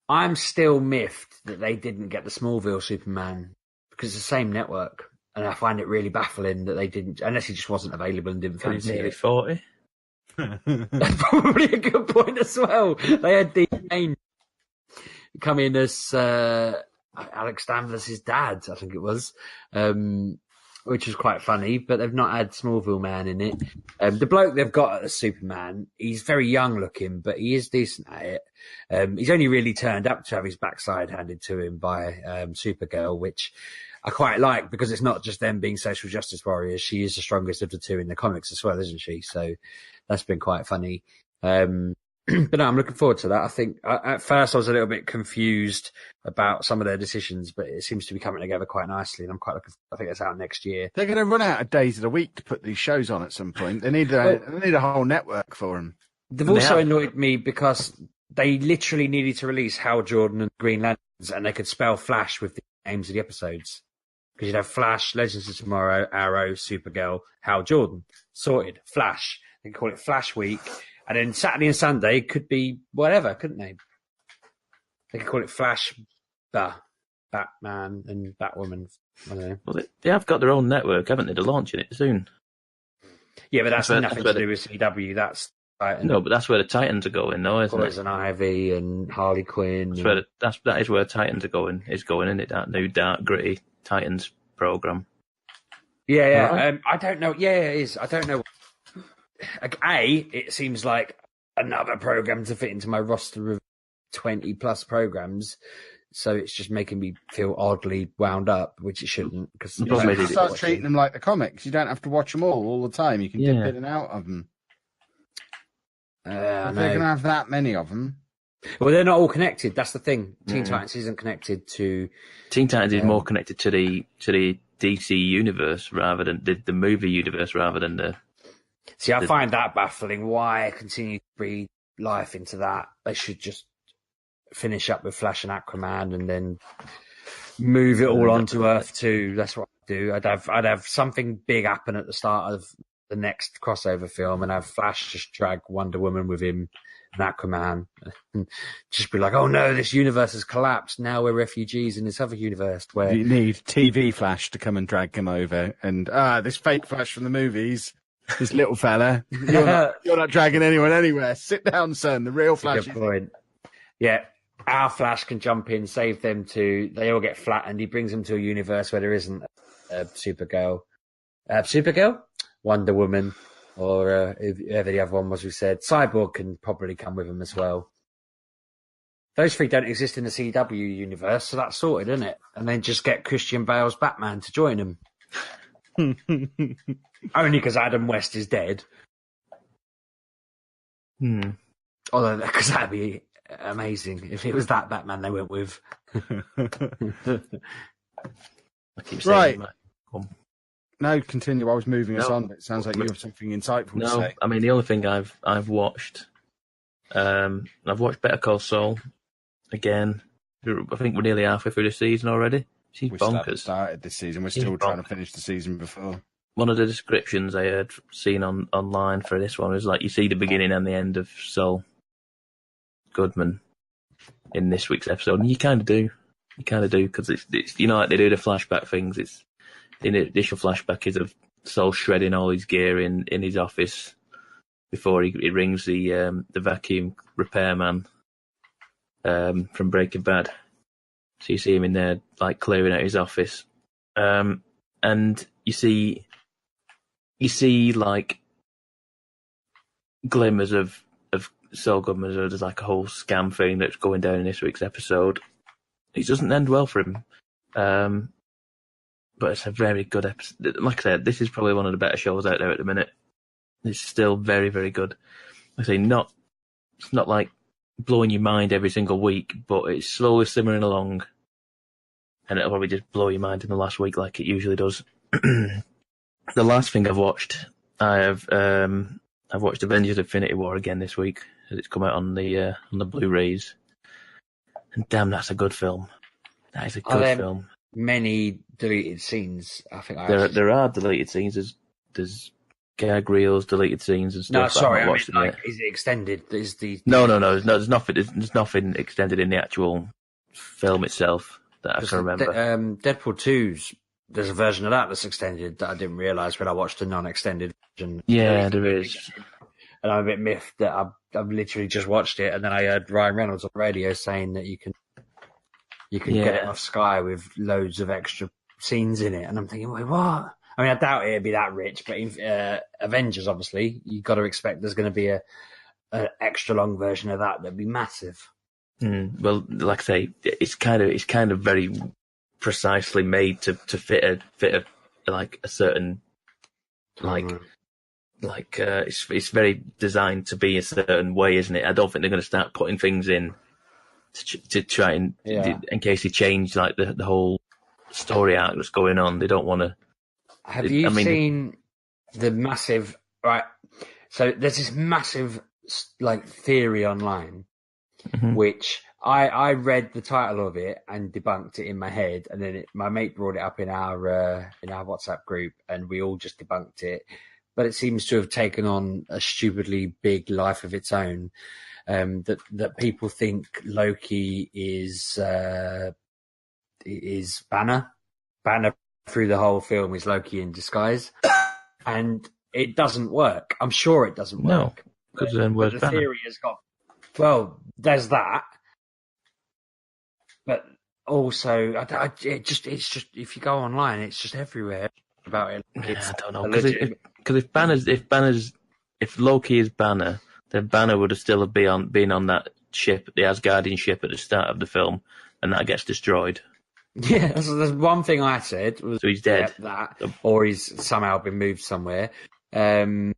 I'm still miffed that they didn't get the Smallville Superman, because it's the same network, and I find it really baffling that they didn't, unless he just wasn't available and didn't fancy it. 40. That's probably a good point as well. They had Dean Cain come in as Alex Danvers' dad, I think it was, which was quite funny, but they've not had Smallville Man in it. The bloke they've got as Superman, he's very young looking, but he is decent at it. He's only really turned up to have his backside handed to him by Supergirl, which I quite like, because it's not just them being social justice warriors. She is the strongest of the two in the comics as well, isn't she? So that's been quite funny. But no, I'm looking forward to that. I think at first I was a little bit confused about some of their decisions, but it seems to be coming together quite nicely, and I'm quite looking. I think it's out next year. They're going to run out of days of the week to put these shows on at some point. They need a whole network for them. They've also annoyed me because they literally needed to release Hal Jordan and Green Lanterns, and they could spell Flash with the names of the episodes. Because you'd have Flash, Legends of Tomorrow, Arrow, Supergirl, Hal Jordan. Sorted. Flash. They could call it Flash Week. And then Saturday and Sunday could be whatever, couldn't they? They could call it Flash, Batman and Batwoman. I don't know. Well, they have got their own network, haven't they? They're launching it soon. Yeah, but that's nothing to do with CW. That's no, but that's where the Titans are going, though, isn't it? Poison Ivy and Harley Quinn. That is where Titans are going. Is going, isn't it? That new dark, gritty Titans program. Yeah. Right. I don't know. Yeah, it is. I don't know. It seems like another program to fit into my roster of 20 plus programs. So it's just making me feel oddly wound up, which it shouldn't. Because you start treating them like the comics. You don't have to watch them all the time. You can dip in and out of them. They're going to have that many of them. Well, they're not all connected. That's the thing. Teen Titans isn't connected to. Teen Titans is more connected to the DC universe rather than the movie universe rather than the. See, I find that baffling. Why continue to breathe life into that? They should just finish up with Flash and Aquaman and then move it all onto Earth too. That's what I'd do. I'd have something big happen at the start of the next crossover film and have Flash just drag Wonder Woman with him and Aquaman and just be like, oh no, this universe has collapsed. Now we're refugees in this other universe where you need TV Flash to come and drag him over and this fake Flash from the movies. This little fella, you're not dragging anyone anywhere. Sit down, son. The real Flash. Good point. Yeah, our Flash can jump in, save them too. They all get flattened. He brings them to a universe where there isn't a Supergirl, Wonder Woman, or whoever the other one was. We said Cyborg can probably come with them as well. Those three don't exist in the CW universe, so that's sorted, isn't it? And then just get Christian Bale's Batman to join them. Only because Adam West is dead. Although, because that'd be amazing if it was that Batman they went with. I keep saying, right. No, continue. I was moving us on. It sounds like you have something insightful to say. I mean, the only thing I've watched, I've watched Better Call Saul again. I think we're nearly halfway through the season already. She's bonkers. Started this season. We're still trying to finish the season before. One of the descriptions I had seen online for this one was like you see the beginning and the end of Saul Goodman in this week's episode, and you kind of do. Because it's you know, like they do the flashback things. It's the initial flashback is of Saul shredding all his gear in his office before he rings the vacuum repairman from Breaking Bad. So you see him in there, like clearing out his office, and you see like glimmers of Saul Goodman. There's like a whole scam thing that's going down in this week's episode. It doesn't end well for him, but it's a very good episode. Like I said, this is probably one of the better shows out there at the minute. It's still very, very good. Like I say, it's not like blowing your mind every single week, but it's slowly simmering along, and it'll probably just blow your mind in the last week like it usually does. The last thing I've watched, I've watched Avengers: Infinity War again this week, as it's come out on the Blu-rays, and damn, that's a good film. That is a good film. Many deleted scenes. I think there are deleted scenes. There's gag reels, deleted scenes, and stuff. No, sorry, is it extended? No. There's nothing extended in the actual film itself that I can remember. Deadpool 2's, there's a version of that that's extended that I didn't realise when I watched the non-extended version. Yeah, there is. And I'm a bit miffed that I've literally just watched it, and then I heard Ryan Reynolds on the radio saying that you can get it off Sky with loads of extra scenes in it, and I'm thinking, wait, what? I mean, I doubt it'd be that rich, but in Avengers, obviously, you've got to expect there's going to be an extra long version of that that'd be massive. Well, like I say, it's kind of very precisely made to fit a like a certain it's very designed to be a certain way, isn't it? I don't think they're going to start putting things in to try and in case they change like the whole story arc that's going on. They don't want to. Have you seen the massive, right? So there's this massive like theory online, which I read the title of it and debunked it in my head, and then my mate brought it up in our WhatsApp group, and we all just debunked it. But it seems to have taken on a stupidly big life of its own. That people think Loki is Banner. Banner through the whole film is Loki in disguise, and it doesn't work. I'm sure it doesn't work. No, because then where's the Banner? theory has got. Well, there's that. But also, it's just if you go online, it's just everywhere about it. I don't know, because if Loki is Banner, then Banner would have still been on that ship, the Asgardian ship, at the start of the film, and that gets destroyed. Yeah, there's one thing I said was So he's dead. Or he's somehow been moved somewhere. Then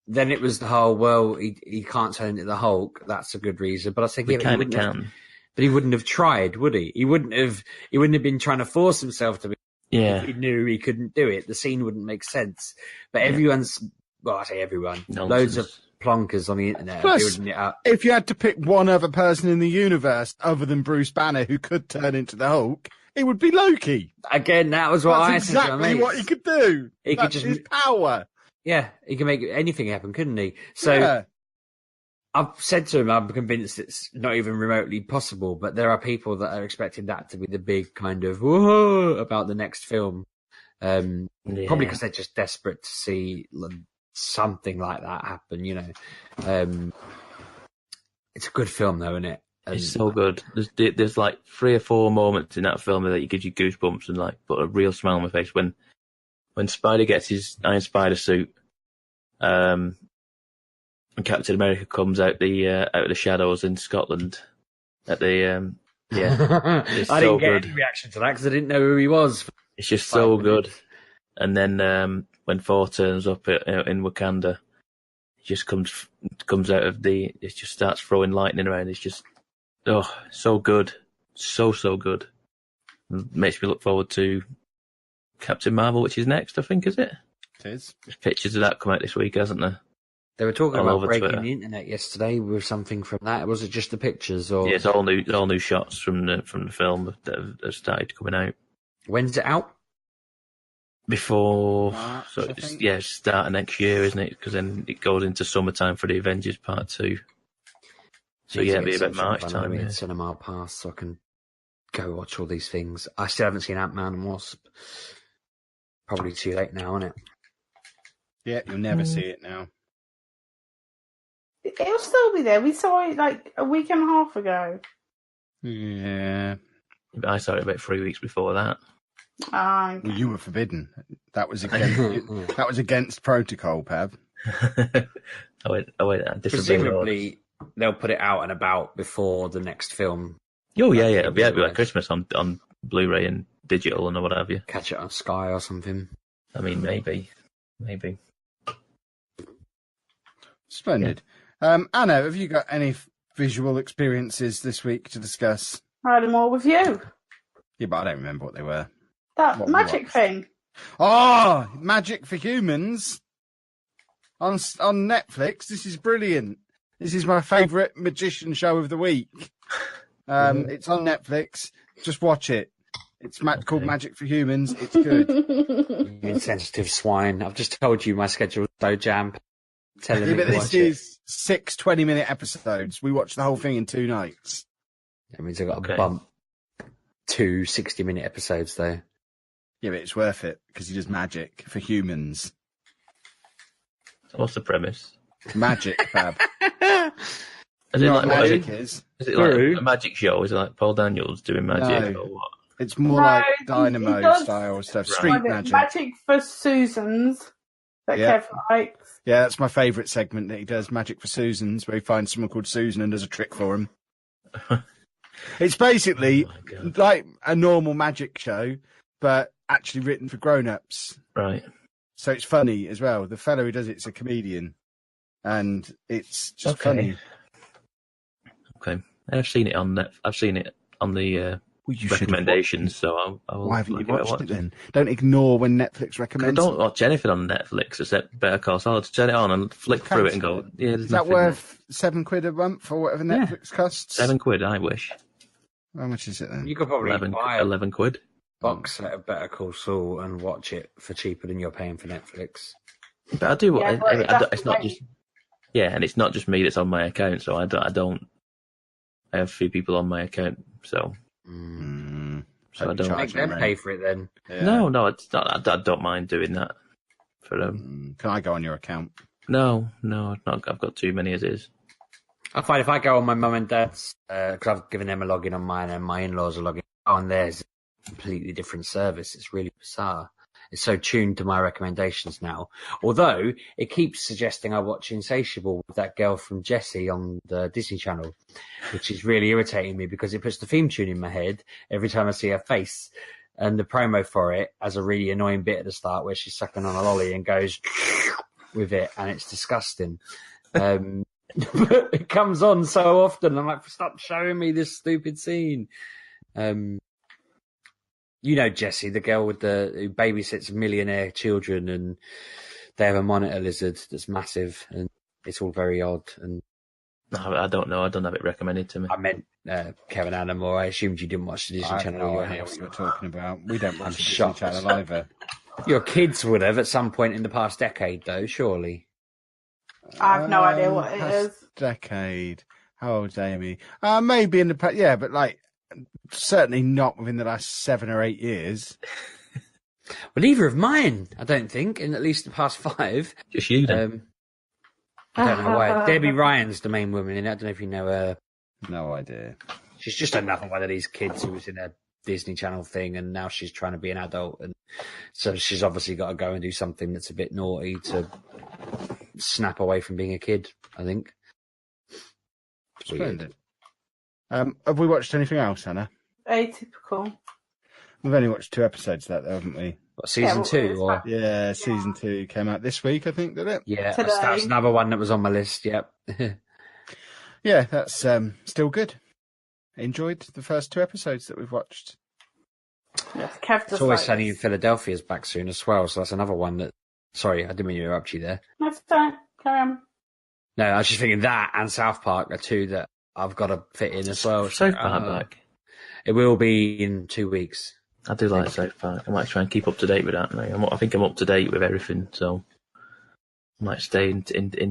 it was the whole, he can't turn into the Hulk. That's a good reason. But I think he kind of can. But he wouldn't have tried, would he? He wouldn't have been trying to force himself to be. Yeah. If he knew he couldn't do it, the scene wouldn't make sense. But everyone's, well, I say everyone, Nonsense. Loads of plonkers on the internet Plus, building it up. if you had to pick one other person in the universe other than Bruce Banner who could turn into the Hulk, it would be Loki. Again, that was what That's I said. exactly what he could do. He That's could just his power. Yeah, he can make anything happen, couldn't he? So Yeah. I've said to him, I'm convinced it's not even remotely possible, but there are people that are expecting that to be the big kind of whoa about the next film. Probably because they're just desperate to see something like that happen, you know. It's a good film, though, isn't it? And it's so good. There's like 3 or 4 moments in that film that gives you goosebumps and like put a real smile on my face when Spider gets his Iron Spider suit, and Captain America comes out the shadows in Scotland at the it's I so didn't get good. any reaction to that because I didn't know who he was. It's just so good. And then when Thor turns up in Wakanda, he just comes out of it just starts throwing lightning around. It's just so good, so good. It makes me look forward to Captain Marvel, which is next, I think, is it? It is. There's pictures of that come out this week, hasn't there? They were talking All about over breaking Twitter. the internet yesterday with something from that. Was it just the pictures, or Yeah, it's all new shots from the film that have started coming out when's it out? before. March, So I it's, think. yeah, it's starting next year, isn't it? Because then it goes into summertime for the Avengers Part 2. So Need to yeah, it'll be get about something March fun time. in Yeah. Cinema Pass, so I can go watch all these things. I still haven't seen Ant-Man and Wasp. Probably too late now, isn't it? Yeah, you'll never see it now. It'll still be there. We saw it like a week and a half ago. Yeah. I saw it about 3 weeks before that. Ah, Well, you were forbidden. That was against protocol, Pav. I went. I disobeyed orders. Presumably, they'll put it out and about before the next film. Oh yeah, it'll be like Christmas on Blu-ray and digital and what have you. Catch it on Sky or something. I mean, maybe. Splendid. Anna, have you got any visual experiences this week to discuss? I had them all with you. Yeah, but I don't remember what they were. That What we magic watched. thing. Oh, Magic for Humans on Netflix. This is brilliant. This is my favourite magician show of the week. It's on Netflix. Just watch it. It's called Magic for Humans. It's good. You insensitive swine. I've just told you my schedule's so jammed. Telling Yeah, me but to this watch it. is 6 20-minute episodes. We watched the whole thing in 2 nights. That means I've got Okay. to bump 2 60-minute episodes, though. Yeah, but it's worth it because he does magic for humans. So what's the premise? Magic, Fab. Is You it know like what what, magic is? is it like True. a magic show? Is it like Paul Daniels doing magic No. or what? It's more No, like he Dynamo does- style stuff. Right. Street magic. Magic for Susans that Yeah. Kev likes. Yeah, that's my favourite segment that he does, Magic for Susans, where he finds someone called Susan and does a trick for him. It's basically Oh my God. like a normal magic show, but actually written for grown-ups. Right. So it's funny as well. The fellow who does it's a comedian, and it's just Okay. funny. Okay. I've seen it on the Well, you recommendations, so I'll why haven't you give watched it then? Don't ignore when Netflix I recommends. don't watch anything on Netflix except Better Call Saul. Just turn it on and flick through it and go, yeah, there's Is that nothing. worth £7 a month or whatever Netflix costs? £7, I wish. How much is it then? You could probably 11 buy £11. box set of Better Call Saul and watch it for cheaper than you're paying for Netflix. But I do. Yeah, but It's not just. Yeah, and it's not just me that's on my account. So I don't. I have a few people on my account, so. So I don't Make them pay for it then. Yeah. No, it's not. I don't mind doing that. For Can I go on your account? No, I've got too many as is. I find if I go on my mum and dad's, because I've given them a login on mine and my in-laws are logging on theirs, a completely different service. It's really bizarre. It's so tuned to my recommendations now. Although it keeps suggesting I watch Insatiable with that girl from Jessie on the Disney Channel, which is really irritating me because it puts the theme tune in my head every time I see her face. And the promo for it has a really annoying bit at the start where she's sucking on a lolly and goes with it, and it's disgusting. But it comes on so often. I'm like, stop showing me this stupid scene. You know Jessie, the girl with who babysits millionaire children, and they have a monitor lizard that's massive, and it's all very odd. And No, I don't know. I don't have it recommended to me. I meant Kevin Adamore. I assumed you didn't watch the Disney I have Channel. no in your idea house. what you're talking about. We don't watch the Disney shocked. Channel either. Your kids would have at some point in the past decade, though, surely. I have no idea what it past is. Decade. How old's Amy? Maybe in the past, yeah, but like certainly not within the last 7 or 8 years. Well, neither of mine, I don't think, in at least the past 5. Just you then. I don't know why. Debbie Ryan's the main woman in it. I don't know if you know her. No idea. She's just another one of these kids who was in a Disney Channel thing, and now she's trying to be an adult, and so she's obviously got to go and do something that's a bit naughty to snap away from being a kid, I think. Splendid. Have we watched anything else, Hannah? Atypical. We've only watched 2 episodes of that, though, haven't we? What, season well, 2? it's Or back. Yeah, season 2 came out this week, I think, did it? yeah, Today. that's another one that was on my list. Yep. Yeah, that's still good. Enjoyed the first 2 episodes that we've watched. Yes, Kev It's does always like Sunny in this. Philadelphia's back soon as well, so that's another one that. Sorry, I didn't mean to interrupt you there. That's fine. Carry on. No, I was just thinking that and South Park are 2 that I've got to fit in as well. South Park back. It will be in 2 weeks. I do like South Park. I might try and keep up to date with that. I think I'm up to date with everything, so I might stay in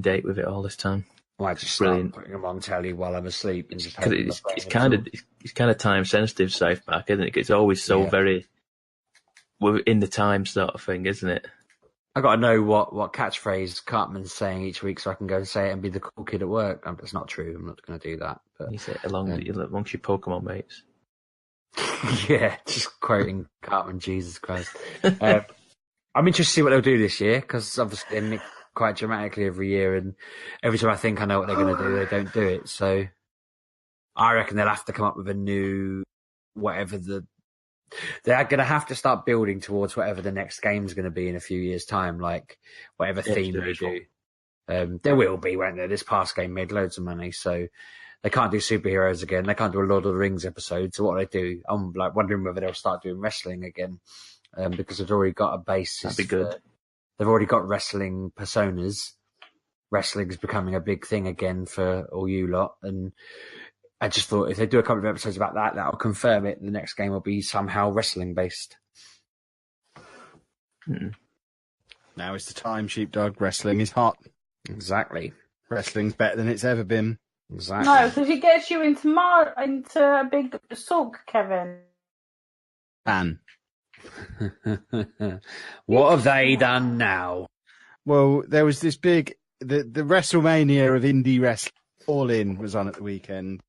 date with it all this time. I might just Brilliant. start putting them on telly while I'm asleep. Because it's kind of time sensitive, South Park, isn't it? It's always so very in the time sort of thing, isn't it? I got to know what catchphrase Cartman's saying each week, so I can go and say it and be the cool kid at work. That's not true. I'm not going to do that. But You say it amongst your Pokemon mates. yeah, just quoting Cartman. Jesus Christ. I'm interested to see what they'll do this year because obviously they mix quite dramatically every year, and every time I think I know what they're going to do, they don't do it. So I reckon they'll have to come up with a new whatever they're going to have to start building towards whatever the next game's going to be in a few years' time, like whatever theme they do. There will be, won't there? This past game made loads of money, so they can't do superheroes again. They can't do a Lord of the Rings episode. So what do they do? I'm like wondering whether they'll start doing wrestling again, because they've already got a basis. That'd be good. They've already got wrestling personas. Wrestling's becoming a big thing again for all you lot, and I just thought if they do a couple of episodes about that, that'll confirm it. The next game will be somehow wrestling based. Now is the time, Sheepdog. Wrestling is hot. Exactly. Wrestling's better than it's ever been. Exactly. No, because it gets you into a big sulk, Kevin. Fan. What have they done now? Well, there was this big the WrestleMania of indie wrestling. All In was on at the weekend,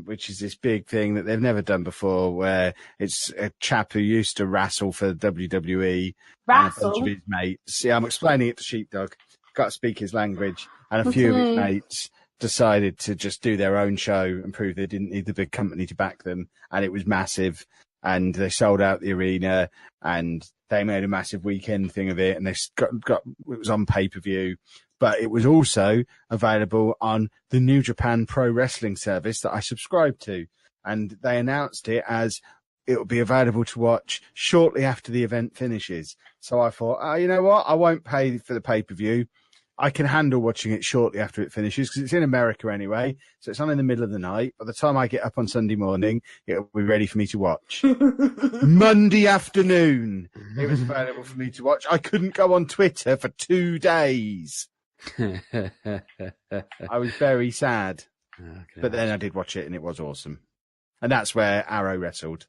which is this big thing that they've never done before, where it's a chap who used to wrestle for WWE and a bunch of his mates. Yeah, I'm explaining it to Sheepdog. Got to speak his language, and a few of his mates decided to just do their own show and prove they didn't need the big company to back them, and it was massive. And they sold out the arena, and they made a massive weekend thing of it, and they got it was on pay-per-view, but it was also available on the New Japan Pro Wrestling service that I subscribe to. and they announced it as it will be available to watch shortly after the event finishes. So I thought, oh, you know what? I won't pay for the pay-per-view. I can handle watching it shortly after it finishes because it's in America anyway. So it's on in the middle of the night. By the time I get up on Sunday morning, it'll be ready for me to watch. Monday afternoon, it was available for me to watch. I couldn't go on Twitter for 2 days. I was very sad. But then I did watch it and it was awesome. And that's where Arrow wrestled.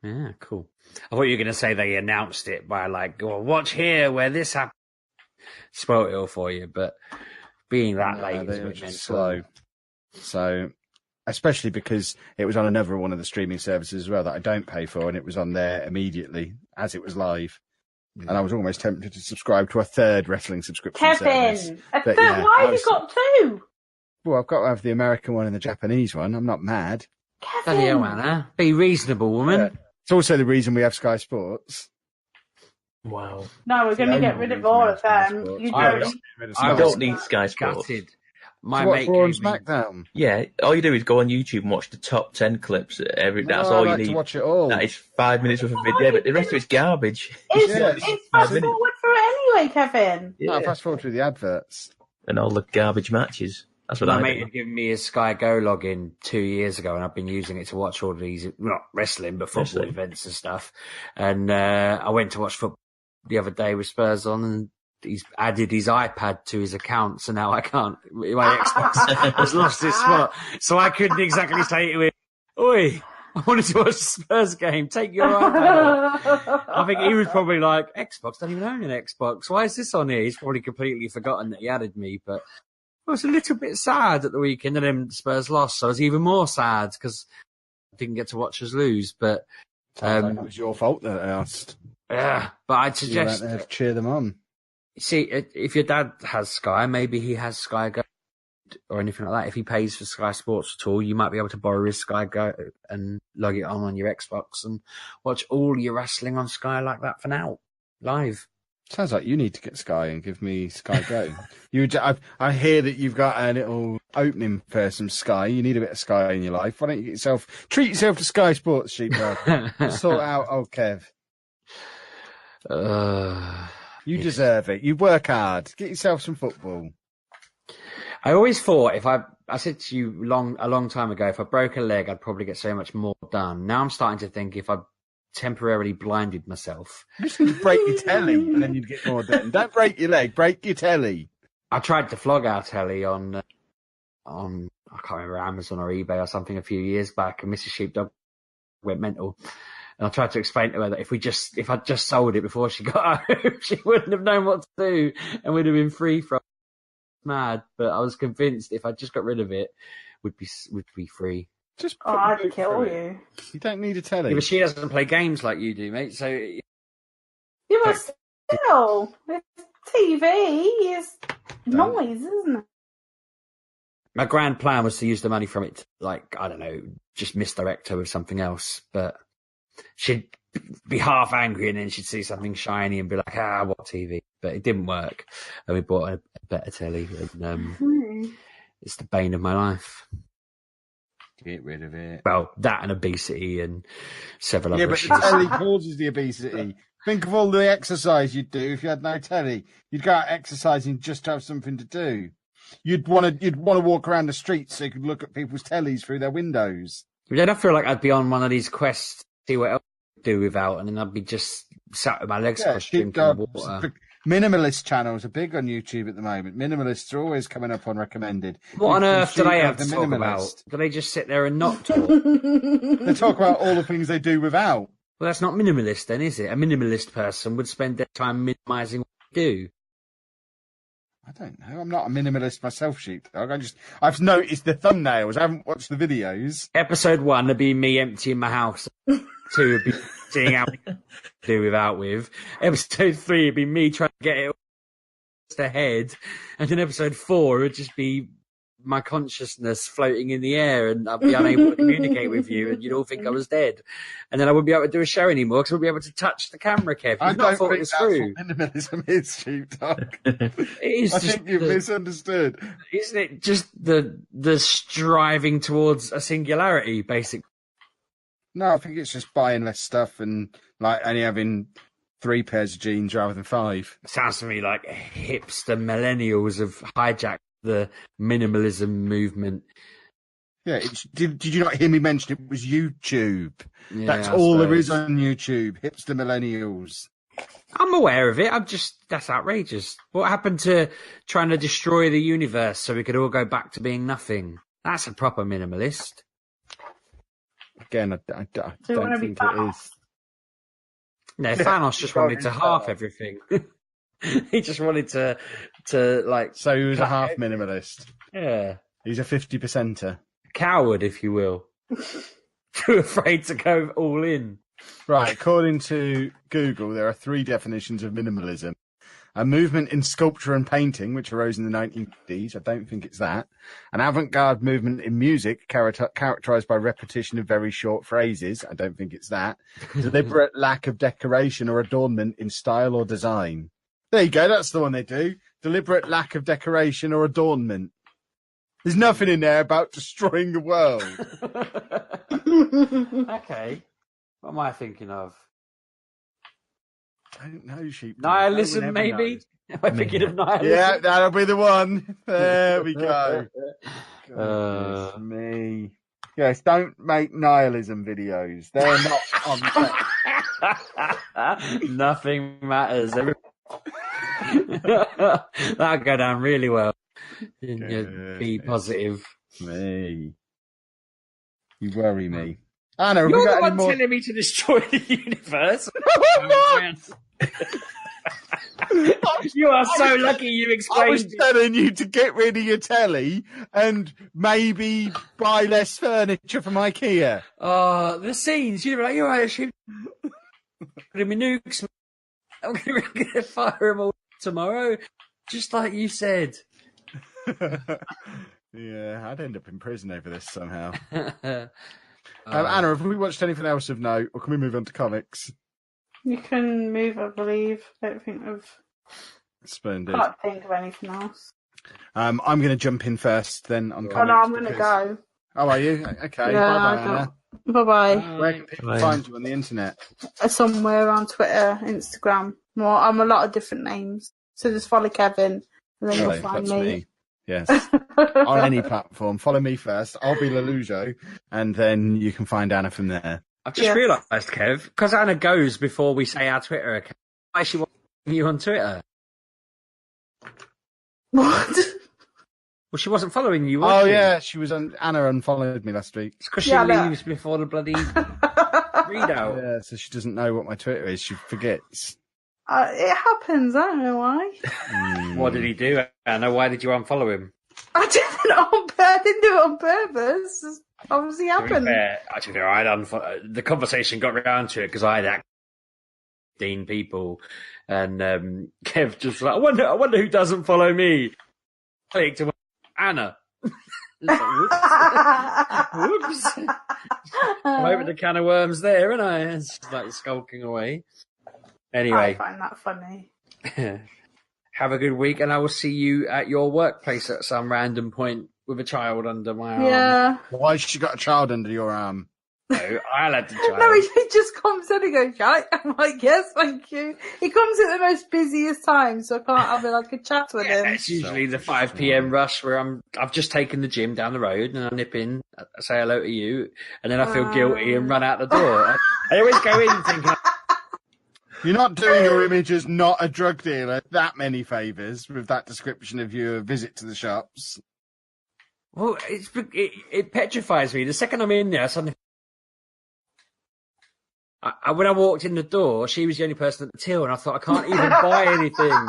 Yeah, cool. I thought you were going to say they announced it by like, well, watch here where this happened. Spoiled it all for you, but being that late is a bit slow. So, especially because it was on another one of the streaming services as well that I don't pay for, and it was on there immediately as it was live. And I was almost tempted to subscribe to a third wrestling subscription service. Kevin, why have you got 2? Well, I've got to have the American one and the Japanese one. I'm not mad. Kevin, hell, Anna. Be reasonable, woman. Yeah. It's also the reason we have Sky Sports. Wow. No, we're going to get rid of all of them. I don't need Sky Sports. Gutted. My Raw mate and SmackDown. Yeah, all you do is go on YouTube and watch the top 10 clips. That's all you need. To watch it all. That is 5 minutes worth of video, but the rest of it's garbage. It's fast forward through it anyway, Kevin. Yeah. No, fast forward through the adverts. And all the garbage matches. That's what my I mate do. had given me his Sky Go login 2 years ago, and I've been using it to watch all these, not wrestling, but football events and stuff. And I went to watch football the other day with Spurs on, and he's added his iPad to his account, so now I can't. My Xbox has lost its spot, so I couldn't exactly say to him, "Oi, I wanted to watch the Spurs game. Take your iPad off." I think he was probably like, "Xbox, don't even own an Xbox. Why is this on here?" He's probably completely forgotten that he added me, but I was a little bit sad at the weekend, and then Spurs lost, so I was even more sad because I didn't get to watch us lose. But like it was your fault that I asked. Yeah, but I'd suggest you went there to cheer them on. See, if your dad has Sky, maybe he has Sky Go or anything like that. If he pays for Sky Sports at all, you might be able to borrow his Sky Go and log it on your Xbox and watch all your wrestling on Sky like that for now, live. Sounds like you need to get Sky and give me Sky Go. I hear that you've got a little opening for some Sky. You need a bit of Sky in your life. Why don't you treat yourself to Sky Sports, Sheepdog? Sort out old Kev. You deserve it. You work hard. Get yourself some football. I always thought I said to you a long time ago, if I broke a leg, I'd probably get so much more done. Now I'm starting to think if I temporarily blinded myself, you just need to break your telly and then you'd get more done. Don't break your leg, break your telly. I tried to flog our telly on I can't remember, Amazon or eBay or something a few years back, and Mrs. Sheepdog went mental. And I tried to explain to her that if I'd just sold it before she got home, she wouldn't have known what to do and would have been free from mad. But I was convinced if I just got rid of it, would be free. Just I'd kill you. You don't need a telly. Yeah, but she doesn't play games like you do, mate. So you must still. TV is noise, isn't it? My grand plan was to use the money from it to, like, I don't know, just misdirect her with something else. But she'd be half angry and then she'd see something shiny and be like, what TV? But it didn't work. And we bought a better telly. And it's the bane of my life. Get rid of it. Well, that and obesity and several other issues. Yeah, but the telly causes the obesity. Think of all the exercise you'd do if you had no telly. You'd go out exercising just to have something to do. You'd want to walk around the streets so you could look at people's tellies through their windows. Then I feel like I'd be on one of these quests to see what else I could do without, and then I'd be just sat with my legs crossed drinking water. Minimalist channels are big on YouTube at the moment. Minimalists are always coming up on recommended. What on earth do they have to talk about? Do they just sit there and not talk? They talk about all the things they do without. Well, that's not minimalist then, is it? A minimalist person would spend their time minimising what they do. I don't know. I'm not a minimalist myself, Sheepdog. I've noticed the thumbnails. I haven't watched the videos. Episode 1 would be me emptying my house. 2 would be seeing how to do without with. Episode 3 would be me trying to get it ahead. And then episode 4 would just be my consciousness floating in the air, and I'd be unable to communicate with you, and you'd all think I was dead, and then I wouldn't be able to do a show anymore because I wouldn't be able to touch the camera, Kev. I You've not don't thought think this that's through. what minimalism is, Sheepdog. It is I just think you've misunderstood. Isn't it just the striving towards a singularity, basically? No, I think it's just buying less stuff and like only having 3 pairs of jeans rather than 5. Sounds to me like hipster millennials have hijacked the minimalism movement. Yeah, did you not hear me mention it was YouTube? Yeah, That's I all there suppose. is on YouTube. Hipster millennials. I'm aware of it. That's outrageous. What happened to trying to destroy the universe so we could all go back to being nothing? That's a proper minimalist. Again, I don't think it is. No, Thanos just wanted to half everything. He just wanted to like. So he was a half minimalist. Yeah. He's a 50%er. Coward, if you will. Too afraid to go all in. Right, according to Google, there are 3 definitions of minimalism. A movement in sculpture and painting, which arose in the 1950s. I don't think it's that. An avant-garde movement in music, characterized by repetition of very short phrases. I don't think it's that. Deliberate lack of decoration or adornment in style or design. There you go, that's the one they do. Deliberate lack of decoration or adornment. There's nothing in there about destroying the world. Okay. What am I thinking of? I don't know, Sheep. Nihilism, maybe? Am I thinking of nihilism? Yeah, that'll be the one. There we go. Goodness me. Yes, don't make nihilism videos. They're not on. Nothing matters. That'll go down really well. Be positive. Me. You worry me. Anna, have You're we got the one any more? telling me to destroy the universe. You are so lucky you I was explained it. telling you to get rid of your telly and maybe buy less furniture from IKEA. The scenes. You're like, you're right, shoot. Put me nukes. I'm going to fire them all tomorrow. Just like you said. Yeah, I'd end up in prison over this somehow. Anna, Anna, have we watched anything else of note, or can we move on to comics? You can move, I believe. I don't think of. Splendid. Can't think of anything else. I'm going to jump in first, then on comics. Oh no, I'm going to because- go. Oh, are you? Okay. Yeah, Bye-bye, I Anna. Bye bye. Where can people find you on the internet? Somewhere on Twitter, Instagram. Well, I'm a lot of different names. So just follow Kevin, and then Hello, you'll find that's me. me. Yes. On any platform. Follow me first. I'll be Lelujo, and then you can find Anna from there. I've just realised, Kev, because Anna goes before we say our Twitter account. Why is she watching you on Twitter? What? Well, she wasn't following you, was Oh she? yeah, she was on. Anna unfollowed me last week. It's because she Yeah, look. leaves before the bloody readout. Yeah, so she doesn't know what my Twitter is. She forgets. It happens. I don't know why. What did he do, Anna? Why did you unfollow him? I didn't do it on purpose. It obviously To be happened. fair, the conversation got round to it because I had 15 people, and Kev just like, I wonder who doesn't follow me. Clicked to Anna. It's like, whoops. I'm opened a can of worms there, and it's just like skulking away. I Anyway, find that funny. have a good week, and I will see you at your workplace at some random point with a child under my arm. Yeah. Why has she got a child under your arm? No, I'll have the child. No, he just comes in and goes, right? I'm like, yes, thank you. He comes at the most busiest time, so I can't have like a chat with him. It's usually the 5 p.m. rush where I've just taken the gym down the road and I nip in, say hello to you, and then I feel guilty and run out the door. I always go in thinking, You're not doing your image as not a drug dealer that many favours with that description of your visit to the shops. well, it petrifies me. The second I'm in there, suddenly. When I walked in the door, she was the only person at the till, and I thought, I can't even buy anything.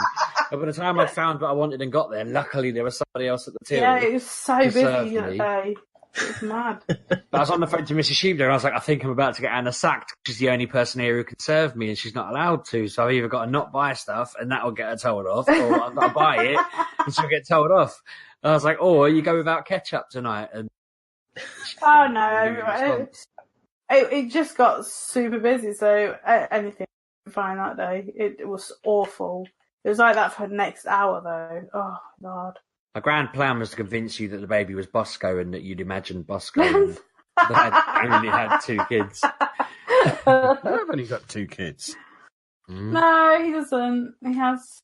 But by the time I'd found what I wanted and got there, luckily there was somebody else at the till. Yeah, it was so to busy serve that me. day. It was mad. But I was on the phone to Mrs. Sheepdog, and I was like, I think I'm about to get Anna sacked. She's the only person here who can serve me, and she's not allowed to. So I've either got to not buy stuff, and that'll get her told off, or I've got to buy it, and she'll get told off. I was like, "Oh, you go without ketchup tonight?" And Oh no, it just got super busy, so anything was fine that day. It was awful. It was like that for the next hour though. Oh God. my grand plan was to convince you that the baby was Bosco and that you'd imagined Bosco and that I only had 2 kids. I've only got 2 kids. No, he doesn't. He has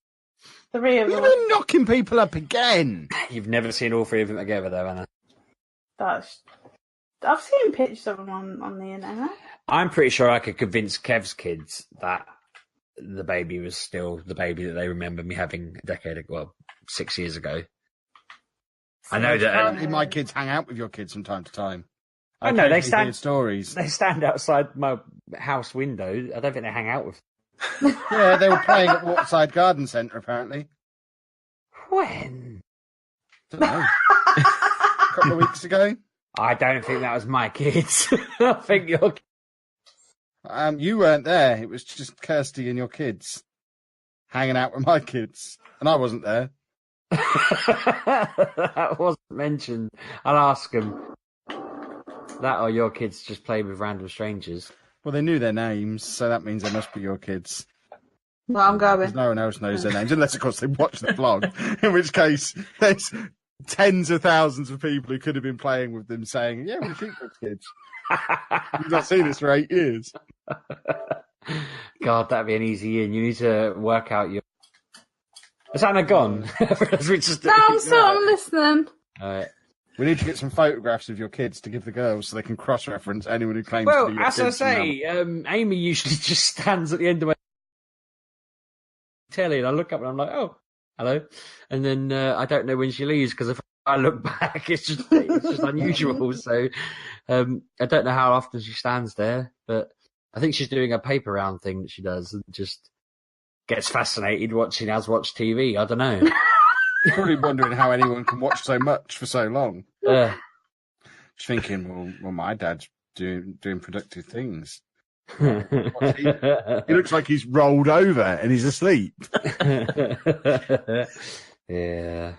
3 of them. You're knocking people up again. You've never seen all 3 of them together, though, Anna. I've seen pictures of them on the internet. I'm pretty sure I could convince Kev's kids that the baby was still the baby that they remember me having a decade ago, well, 6 years ago. I know that. Apparently, my kids hang out with your kids from time to time. I know they stand. Stories. They stand outside my house window. I don't think they hang out with. Yeah, they were playing at Waterside Garden Centre. Apparently. When? Don't know. A couple of weeks ago. I don't think that was my kids. I think your. You weren't there. It was just Kirsty and your kids hanging out with my kids, and I wasn't there. That wasn't mentioned. I'll ask them. That or your kids just play with random strangers. Well, they knew their names, so that means they must be your kids. Well, I'm going. Because no one else knows their names, unless, of course, they watch the vlog, in which case there's tens of thousands of people who could have been playing with them saying, yeah, we're Sheepdog kids. You've not seen us for 8 years. God, that'd be an easy in. You need to work out your... Has Anna gone? No, I'm listening. We need to get some photographs of your kids to give the girls so they can cross-reference anyone who claims to Well, be your as kids. I say, Amy usually just stands at the end of my telly and I look up and I'm like, oh, hello. And then I don't know when she leaves because if I look back, it's just unusual. So I don't know how often she stands there, but I think she's doing a paper round thing that she does and just gets fascinated watching us watch TV. I don't know. You're probably wondering how anyone can watch so much for so long. Just thinking, well, my dad's doing productive things. He looks like he's rolled over and he's asleep. Yeah.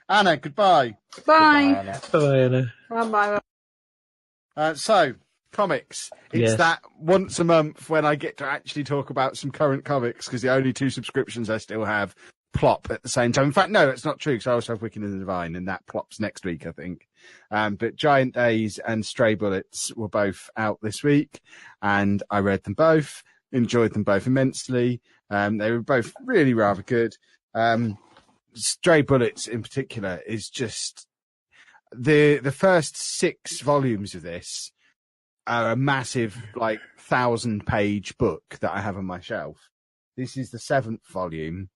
Anna, goodbye. Bye. Bye, Anna. Bye. So, comics. It's Yes. that once a month when I get to actually talk about some current comics because the only 2 subscriptions I still have plop at the same time. In fact, no, it's not true because I also have Wicked and the Divine and that plops next week, I think. But Giant Days and Stray Bullets were both out this week and I read them both, enjoyed them both immensely. They were both really rather good. Stray Bullets in particular is just the first 6 volumes of this are a massive, 1,000-page book that I have on my shelf. This is the 7th volume.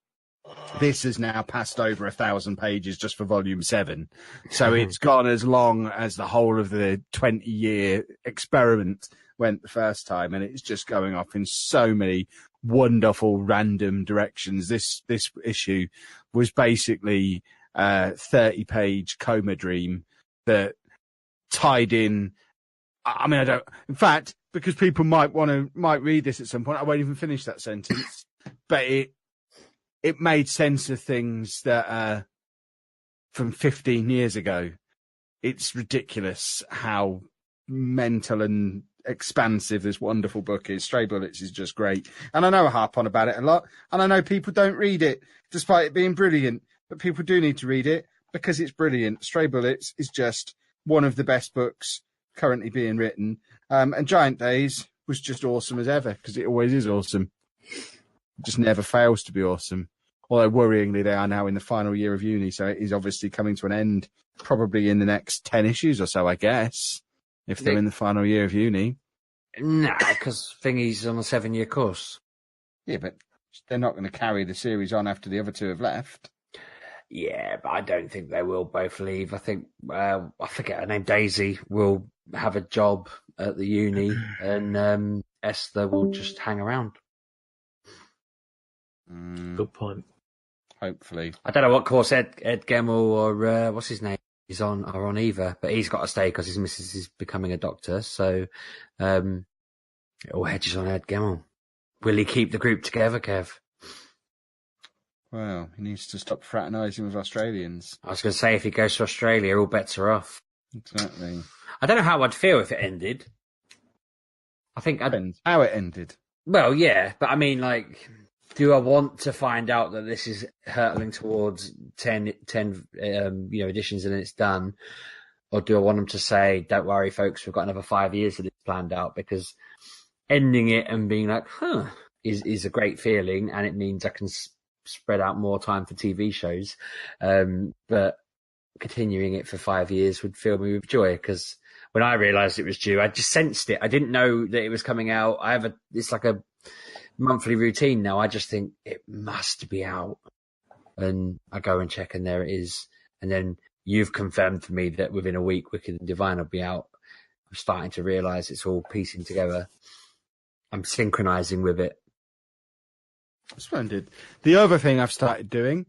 This has now passed over 1,000 pages just for volume 7. So it's gone as long as the whole of the 20-year experiment went the first time. And it's just going off in so many wonderful random directions. This issue was basically a 30-page coma dream that tied in. I mean, in fact, because people might read this at some point, I won't even finish that sentence, but it made sense of things that from 15 years ago. It's ridiculous how mental and expansive this wonderful book is. Stray Bullets is just great. And I know I harp on about it a lot, and I know people don't read it, despite it being brilliant, but people do need to read it because it's brilliant. Stray Bullets is just one of the best books currently being written. And Giant Days was just awesome as ever, because it always is awesome. It just never fails to be awesome. Although worryingly, they are now in the final year of uni, so it is obviously coming to an end probably in the next 10 issues or so, I guess, if they're in the final year of uni. Nah, because Thingy's on a 7-year course. Yeah, but they're not going to carry the series on after the other 2 have left. Yeah, but I don't think they will both leave. I think, I forget her name, Daisy will have a job at the uni and Esther will just hang around. Good point. Hopefully. I don't know what course Ed Gemmell or what's his name is on either, but he's got to stay because his missus is becoming a doctor. So it all hedges on Ed Gemmell. Will he keep the group together, Kev? Well, he needs to stop fraternising with Australians. I was going to say, if he goes to Australia, all bets are off. Exactly. I don't know how I'd feel if it ended. I think Depends how it ended. Well, yeah, but I mean, like, do I want to find out that this is hurtling towards 10 editions and it's done? Or do I want them to say, don't worry, folks, we've got another 5 years of this planned out? Because ending it and being like, is a great feeling, and it means I can spread out more time for TV shows. But continuing it for 5 years would fill me with joy, because when I realised it was due, I just sensed it. I didn't know that it was coming out. It's like a monthly routine now. I just think it must be out, and I go and check, and there it is. And then you've confirmed for me that within a week, Wicked and Divine will be out. I'm starting to realise it's all piecing together. I'm synchronising with it. Splendid. The other thing I've started doing,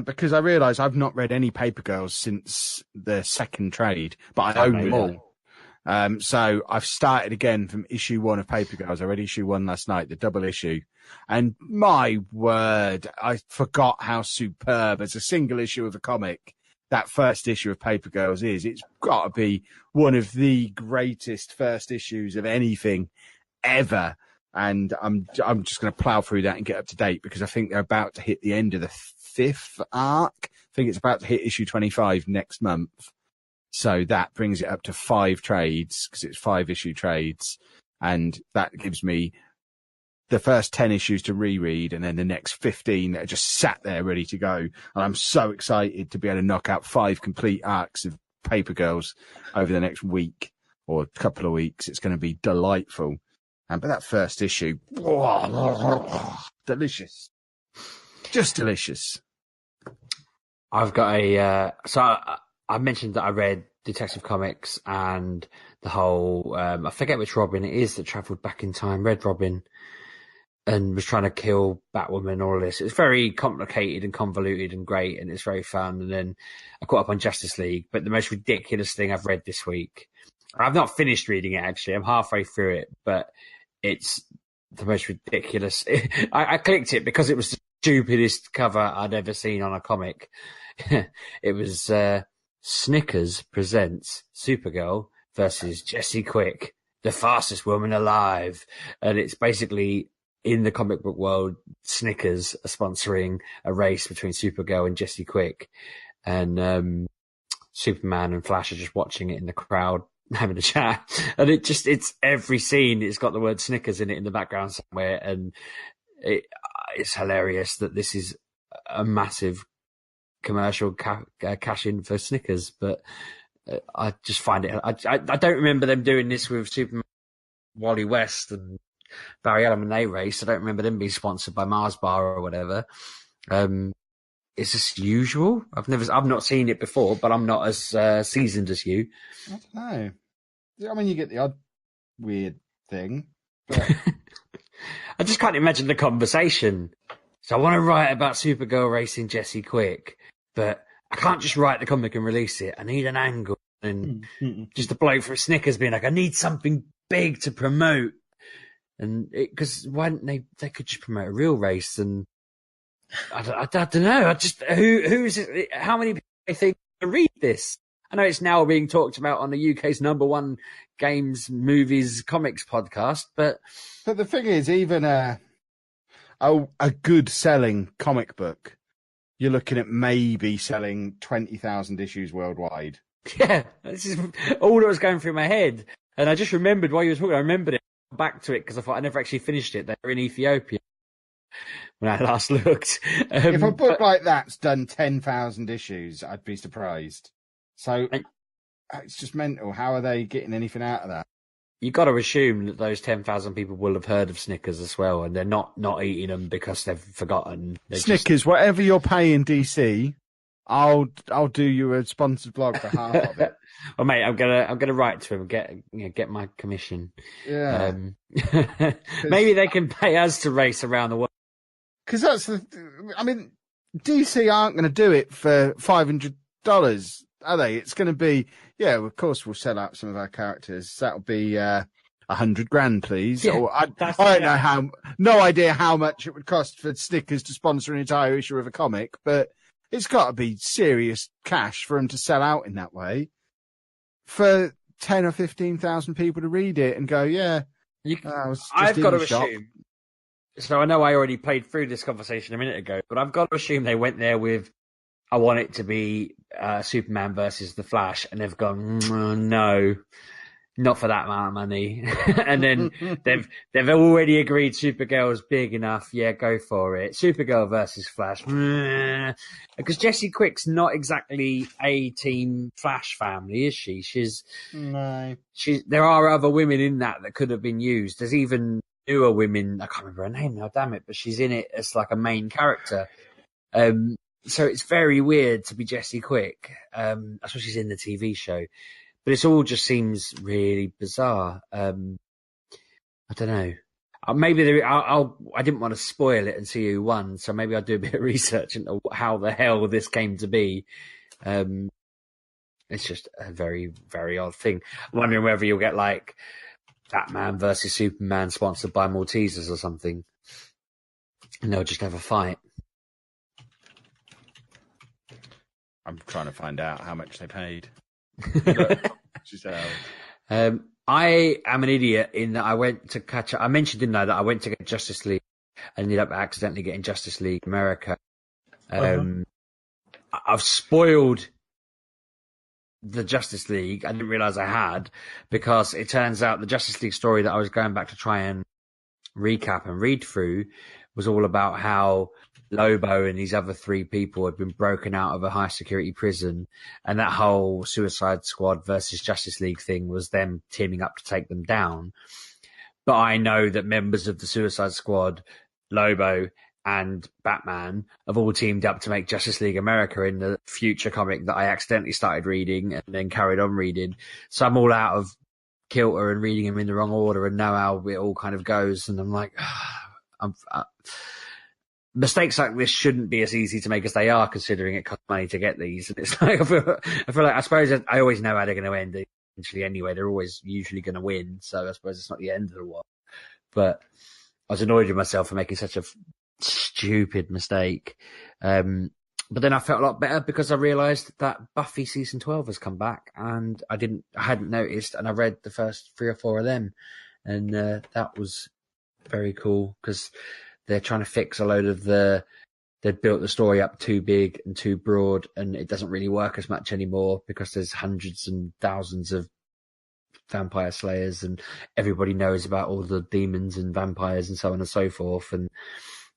because I realise I've not read any Paper Girls since the second trade, but I own them all. So I've started again from issue 1 of Paper Girls. I read issue 1 last night, the double issue. And my word, I forgot how superb, as a single issue of a comic, that first issue of Paper Girls is. It's got to be one of the greatest first issues of anything ever. And I'm just going to plough through that and get up to date, because I think they're about to hit the end of the 5th arc. I think it's about to hit issue 25 next month. So that brings it up to 5 trades, because it's 5 issue trades. And that gives me the first 10 issues to reread, and then the next 15 that are just sat there ready to go. And I'm so excited to be able to knock out 5 complete arcs of Paper Girls over the next week or a couple of weeks. It's going to be delightful. But that first issue, delicious. Just delicious. I've got I mentioned that I read Detective Comics and the whole, I forget which Robin it is that travelled back in time, Red Robin, and was trying to kill Batwoman and all of this. It's very complicated and convoluted and great, and it's very fun. And then I caught up on Justice League, but the most ridiculous thing I've read this week, I've not finished reading it actually, I'm halfway through it, but it's the most ridiculous. I clicked it because it was the stupidest cover I'd ever seen on a comic. It was Snickers presents Supergirl versus Jessie Quick, the fastest woman alive. And it's basically, in the comic book world, Snickers are sponsoring a race between Supergirl and Jessie Quick. And Superman and Flash are just watching it in the crowd, having a chat. And it's every scene, it's got the word Snickers in it in the background somewhere. And it's hilarious that this is a massive commercial cash in for Snickers. But I just find it, I don't remember them doing this with Superman, Wally West and Barry Allen when they raced. I don't remember them being sponsored by Mars Bar or whatever. Is this usual? I've not seen it before, but I'm not as seasoned as you. I don't know. I mean, you get the odd weird thing. But... I just can't imagine the conversation. So I want to write about Supergirl racing Jessie Quick, but I can't just write the comic and release it. I need an angle. And just a bloke from Snickers being like, I need something big to promote. And because why didn't they could just promote a real race? And I don't know. Who is it? How many people think read this? I know it's now being talked about on the UK's #1 games, movies, comics podcast, but the thing is, even a good selling comic book, you're looking at maybe selling 20,000 issues worldwide. Yeah, this is all that was going through my head, and I just remembered while you were talking. I remembered it. Back to it because I thought I never actually finished it. They were in Ethiopia when I last looked. If a book like that's done 10,000 issues, I'd be surprised. So it's just mental. How are they getting anything out of that? You got to assume that those 10,000 people will have heard of Snickers as well, and they're not eating them because they've forgotten. Snickers, whatever you're paying DC, I'll do you a sponsored blog for half of it. Well, mate, I'm gonna write to him, get my commission. Yeah. Maybe they can pay us to race around the world. Because I mean, DC aren't going to do it for $500, are they? It's going to be, yeah, of course we'll sell out some of our characters. That'll be $100,000, please. Yeah, Or I don't know no idea how much it would cost for Snickers to sponsor an entire issue of a comic, but it's got to be serious cash for them to sell out in that way. For 10 or 15,000 people to read it and go, yeah, I've got to assume. So I know I already played through this conversation a minute ago, but I've got to assume they went there with, I want it to be Superman versus the Flash, and they've gone, no, not for that amount of money. And then they've already agreed Supergirl's big enough. Yeah, go for it. Supergirl versus Flash. Because Jessie Quick's not exactly a Team Flash family, is she? There are other women in that could have been used. There's even newer women. I can't remember her name now, damn it, but she's in it as like a main character. So it's very weird to be Jessie Quick. That's what she's in the TV show. But it all just seems really bizarre. I don't know. Maybe I didn't want to spoil it and see who won, so maybe I'll do a bit of research into how the hell this came to be. It's just a very, very odd thing. I'm wondering whether you'll get like Batman versus Superman sponsored by Maltesers or something, and they'll just have a fight. I'm trying to find out how much they paid. I am an idiot in that I went to catch up. I mentioned, didn't I, that I went to get Justice League and ended up accidentally getting Justice League America. I've spoiled the Justice League. I didn't realize I had, because it turns out the Justice League story that I was going back to try and recap and read through was all about how Lobo and these other three people had been broken out of a high security prison, and that whole Suicide Squad versus Justice League thing was them teaming up to take them down. But I know that members of the Suicide Squad, Lobo and Batman, have all teamed up to make Justice League America in the future comic that I accidentally started reading and then carried on reading. So I'm all out of kilter and reading them in the wrong order and know how it all kind of goes. And I'm like, mistakes like this shouldn't be as easy to make as they are, considering it costs money to get these. And it's like, I feel like, I suppose I always know how they're going to end eventually anyway. They're always usually going to win. So I suppose it's not the end of the world. But I was annoyed with myself for making such a stupid mistake. But then I felt a lot better because I realised that Buffy season 12 has come back, and I hadn't noticed, and I read the first 3 or 4 of them, and that was very cool because they're trying to fix a load of they'd built the story up too big and too broad, and it doesn't really work as much anymore because there's hundreds and thousands of vampire slayers, and everybody knows about all the demons and vampires and so on and so forth, and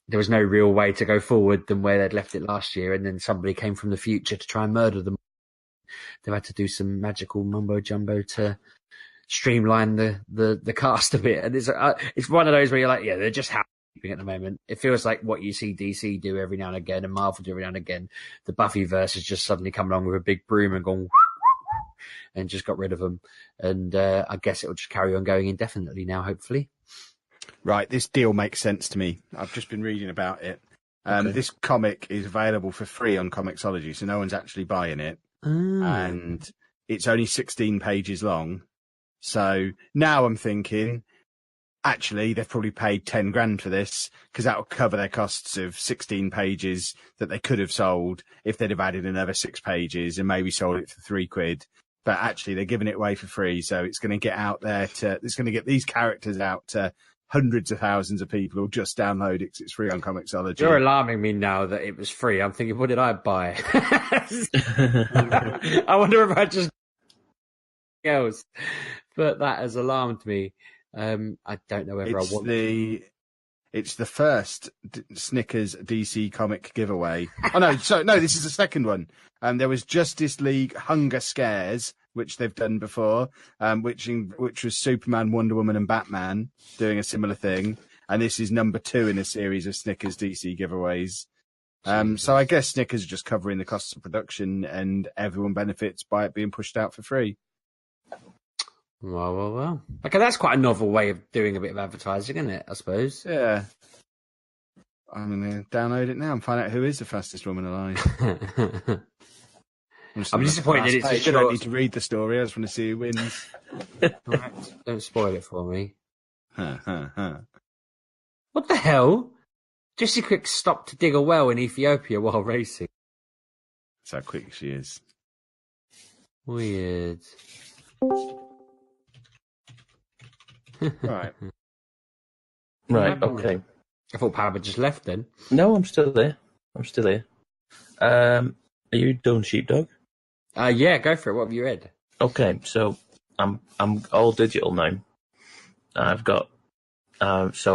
there was no real way to go forward than where they'd left it last year, and then somebody came from the future to try and murder them. They've had to do some magical mumbo jumbo to streamline the cast a bit, and it's one of those where you're like, yeah, they're just happening at the moment. It feels like what you see DC do every now and again, and Marvel do every now and again. The Buffyverse has just suddenly come along with a big broom and gone and just got rid of them, and I guess it will just carry on going indefinitely now, hopefully. Right, this deal makes sense to me. I've just been reading about it. Okay. This comic is available for free on Comixology, so no one's actually buying it. And it's only 16 pages long. So now I'm thinking, actually, they've probably paid 10 grand for this, because that will cover their costs of 16 pages that they could have sold if they'd have added another 6 pages and maybe sold it for £3. But actually, they're giving it away for free, so it's going to get out there it's going to get these characters out to hundreds of thousands of people who'll just download it because it's free on Comixology. You're alarming me now that it was free. I'm thinking, what did I buy? I wonder if I just else. But that has alarmed me. I don't know whether I want It's the first Snickers DC comic giveaway. Oh, no, this is the second one. There was Justice League Hunger Scares, which they've done before, which was Superman, Wonder Woman, and Batman doing a similar thing. And this is number 2 in a series of Snickers DC giveaways. So I guess Snickers are just covering the costs of production, and everyone benefits by it being pushed out for free. Well. Okay, that's quite a novel way of doing a bit of advertising, isn't it, I suppose? Yeah. I'm going to download it now and find out who is the fastest woman alive. I'm disappointed it's a I don't short. need to read the story. I just want to see who wins. Don't spoil it for me. Huh. What the hell? Jessie Quick stopped to dig a well in Ethiopia while racing. That's how quick she is. Weird. Right. Right, okay. I thought Pab had just left then. No, I'm still there. Are you done, Sheepdog? Yeah, go for it. What have you read? Okay, so I'm all digital now. I've got last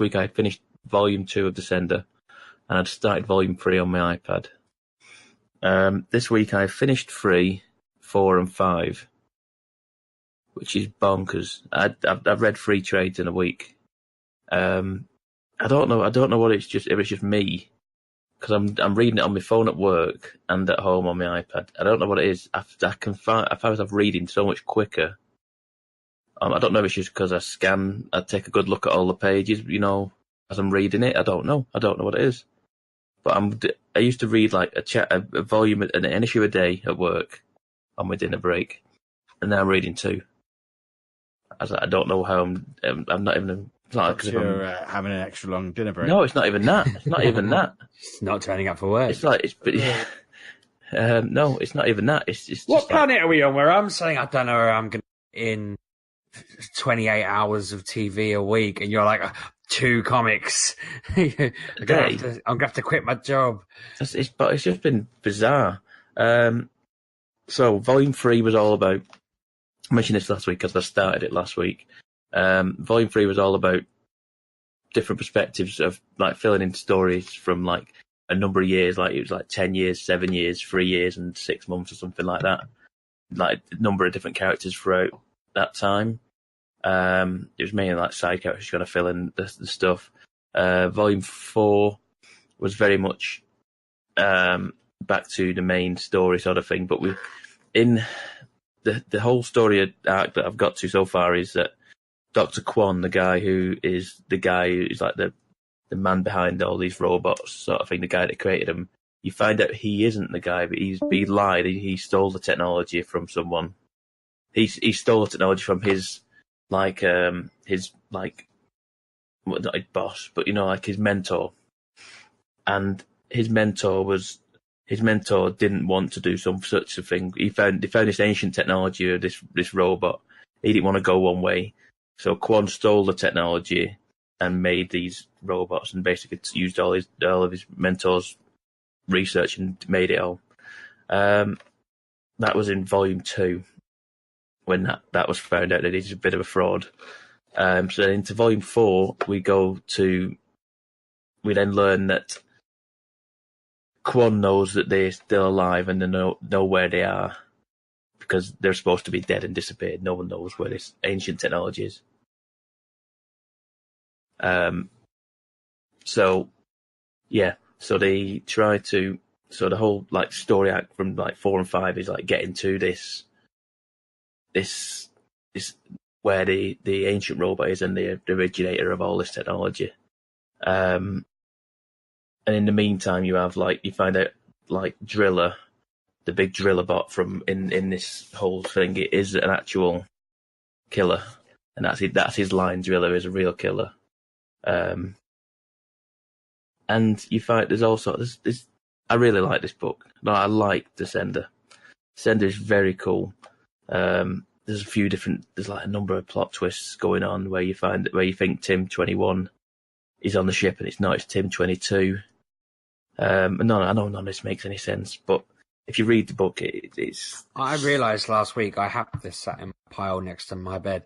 week I finished volume 2 of Descender, and I'd started volume 3 on my iPad. This week I finished 3, 4, and 5, which is bonkers. I've read 3 trades in a week. I don't know what if it's just me, because I'm reading it on my phone at work and at home on my iPad. I don't know what it is. I find myself reading so much quicker. I don't know if it's just because I take a good look at all the pages, as I'm reading it. I don't know what it is. But I used to read like a volume, an issue a day at work on my dinner break, and now I'm reading 2. I don't know how I'm not even. It's not like you're having an extra long dinner break. No, it's not even that. It's not even that. It's not turning up for work. It's like no, it's not even that. It's what just planet are we on? Where I'm saying I don't know where I'm going in 28 hours of TV a week, and you're like 2 comics. I'm gonna have to quit my job. But it's just been bizarre. So volume 3 was all about. I mentioned this last week because I started it last week. Volume 3 was all about different perspectives of like filling in stories from like a number of years, like it was like 10 years, 7 years, 3 years, and 6 months or something like that. Like a number of different characters throughout that time. It was mainly like side characters going to fill in the stuff. Volume 4 was very much back to the main story sort of thing, but in the whole story arc that I've got to so far is that Dr. Kwon, the guy who's like the man behind all these robots sort of thing, the guy that created them, you find out he isn't the guy, but he lied. He stole the technology from someone. He stole the technology from his not his boss, but like his mentor. And his mentor didn't want to do such a thing. They found this ancient technology of this robot. He didn't want to go one way. So Kwon stole the technology and made these robots, and basically used all of his mentor's research and made it all. That was in volume 2 when that was found out that he's a bit of a fraud. So into volume 4 we then learn that Kwon knows that they're still alive and they know where they are, because they're supposed to be dead and disappeared. No one knows where this ancient technology is. So they try to. So the whole like story act from like 4 and 5 is like getting to this where the ancient robot is and the originator of all this technology. And in the meantime, you find out like Driller, the big Driller bot from in this whole thing, it is an actual killer, and that's his line. Driller is a real killer. And you find there's also this. I really like this book. No, I like Descender. Descender is very cool. There's like a number of plot twists going on where you think Tim 21 is on the ship and it's not. It's Tim 22. I know none of this makes any sense, but if you read the book, it's. I realised last week I have this sat in my pile next to my bed.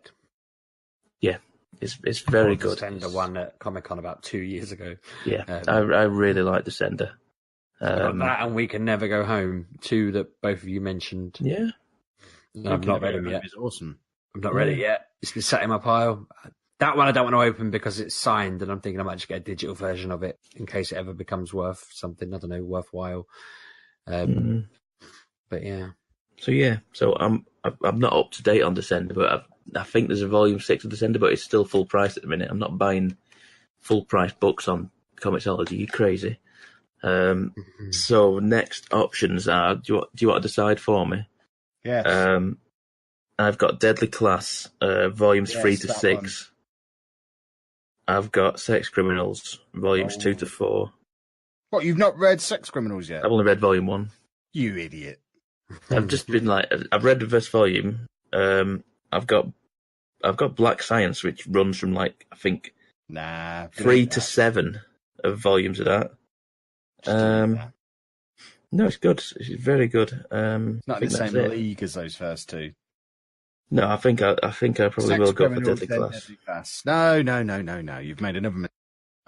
Yeah, it's very good. Descender one at Comic-Con about 2 years ago. Yeah, I really like Descender. That and We Can Never Go Home, 2 that both of you mentioned. Yeah. I've not read them yet. It's awesome. I've not read it yet. It's been sat in my pile. That one I don't want to open because it's signed, and I'm thinking I might just get a digital version of it in case it ever becomes worth something. I don't know, worthwhile. But yeah. So I'm not up to date on Descender, but I think there's a volume 6 of Descender, but it's still full price at the minute. I'm not buying full price books on Comixology. You crazy? So next options are: do you want to decide for me? Yeah. I've got Deadly Class, volumes 3 to 6. I've got Sex Criminals, volumes 2 to 4. What, you've not read Sex Criminals yet? I've only read volume 1. You idiot. I've just been I've read the first volume. I've got Black Science, which runs from I think 3 to 7 of volumes of that. No, it's good. It's very good. It's not in the same league as those first two. No, I think I probably will go for Deadly Class. No. You've made another mistake.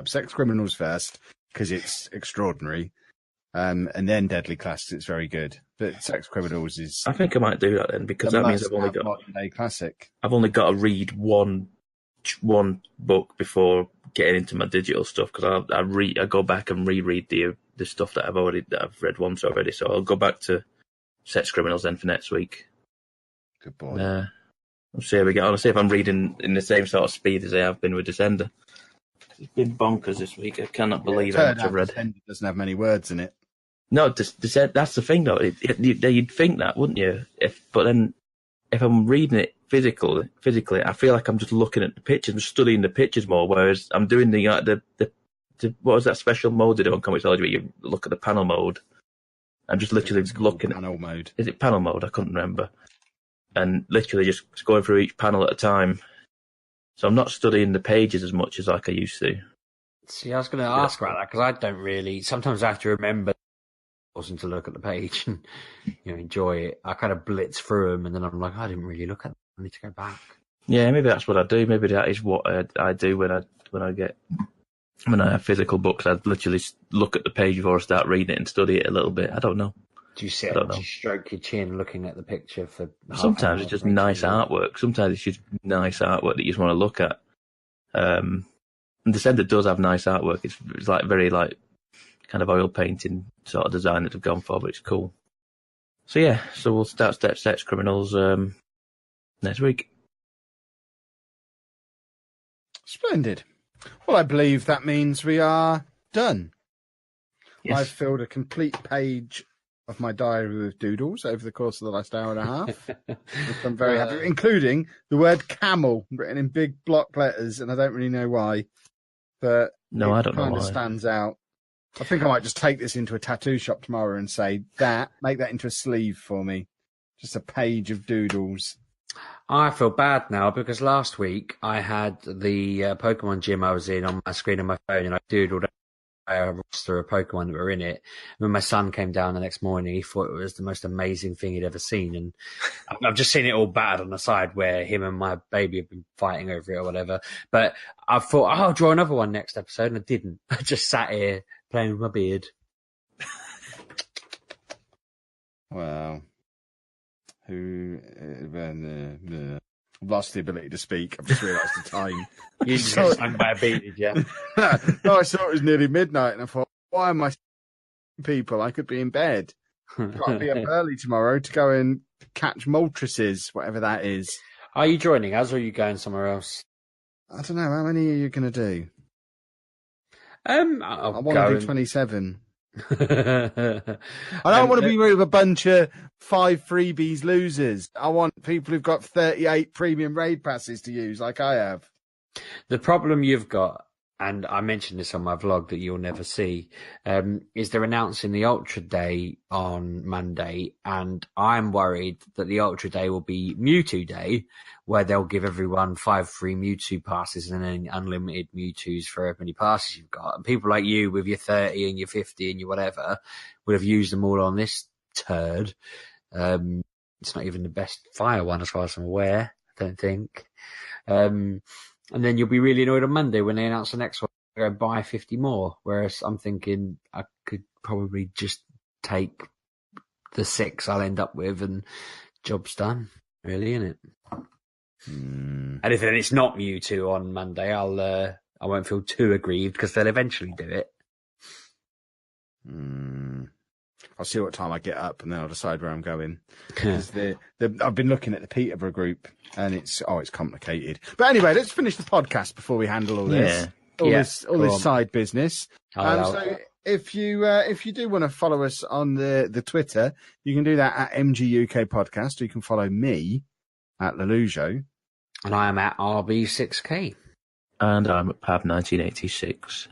Sex Criminals first, because it's extraordinary. And then Deadly Class, it's very good. But Sex Criminals is... I think I might do that then, because that means I've only got... modern day classic. I've only got to read one book before getting into my digital stuff, because I go back and reread the stuff that I've read once already. So I'll go back to Sex Criminals then for next week. Good boy. I'll see how we get on. I'll see if I'm reading in the same sort of speed as I have been with Descender. It's been bonkers this week. I cannot believe how much I've read. Descender doesn't have many words in it. No, that's the thing though. You'd think that, wouldn't you? But then if I'm reading it physically, I feel like I'm just looking at the pictures, I'm studying the pictures more. Whereas I'm doing the what was that special mode they do on Comixology where you look at the panel mode? I'm just literally looking at panel mode. Is it panel mode? I couldn't remember. And literally just going through each panel at a time. So I'm not studying the pages as much as I used to. See, I was going to ask about that because I don't really. Sometimes I have to remember to look at the page and enjoy it. I kind of blitz through them, and then I'm like, I didn't really look at them. I need to go back. Yeah, maybe that's what I do. Maybe that is what I do when I have physical books. I literally look at the page before I start reading it and study it a little bit. I don't know. Do you sit and stroke your chin looking at the picture for? Sometimes it's just nice artwork. Sometimes it's just nice artwork that you just want to look at. And Descender does have nice artwork. It's very kind of oil painting sort of design that they've gone for, but it's cool. So yeah, we'll start Sex Criminals next week. Splendid. Well, I believe that means we are done. Yes. I've filled a complete page of my diary with doodles over the course of the last hour and a half, which I'm very happy with, including the word camel written in big block letters, and I don't really know why, but no, I don't know why. It kind of stands out. I think I might just take this into a tattoo shop tomorrow and say, make that into a sleeve for me. Just a page of doodles. I feel bad now because last week I had the Pokemon gym I was in on my screen on my phone, and I doodled a roster of Pokemon that were in it. When my son came down the next morning, he thought it was the most amazing thing he'd ever seen. And I've just seen it all battered on the side where him and my baby have been fighting over it or whatever. But I thought, I'll draw another one next episode, and I didn't. I just sat here playing with my beard. Wow. I've lost the ability to speak. I've just realised the time. You just got stung by a bee, did you? No, I saw it was nearly midnight, and I thought, why am I people? I could be in bed. I've got to be up early tomorrow to go and catch Moltres, whatever that is. Are you joining us, or are you going somewhere else? I don't know. How many are you going to do? I want to do 27. I don't want to be with a bunch of 5 freebies losers. I want people who've got 38 premium raid passes to use like I have. The problem you've got, and I mentioned this on my vlog that you'll never see, is they're announcing the Ultra Day on Monday, and I'm worried that the Ultra Day will be Mewtwo Day, where they'll give everyone 5 free Mewtwo passes and then unlimited Mewtwo's for how many passes you've got. And people like you with your 30 and your 50 and your whatever would have used them all on this turd. It's not even the best fire one as far as I'm aware, I don't think. And then you'll be really annoyed on Monday when they announce the next one, go buy 50 more. Whereas I'm thinking I could probably just take the 6 I'll end up with and job's done, really, innit? And if then it's not Mewtwo on Monday, I won't feel too aggrieved because they'll eventually do it. I'll see what time I get up and then I'll decide where I'm going. Because I've been looking at the Peterborough group and it's complicated. But anyway, let's finish the podcast before we handle all this. All this side business. So if you do want to follow us on the Twitter, you can do that at MGUK Podcast, or you can follow me at Lelujo. And I am at RB6K. And I'm at Pab1986.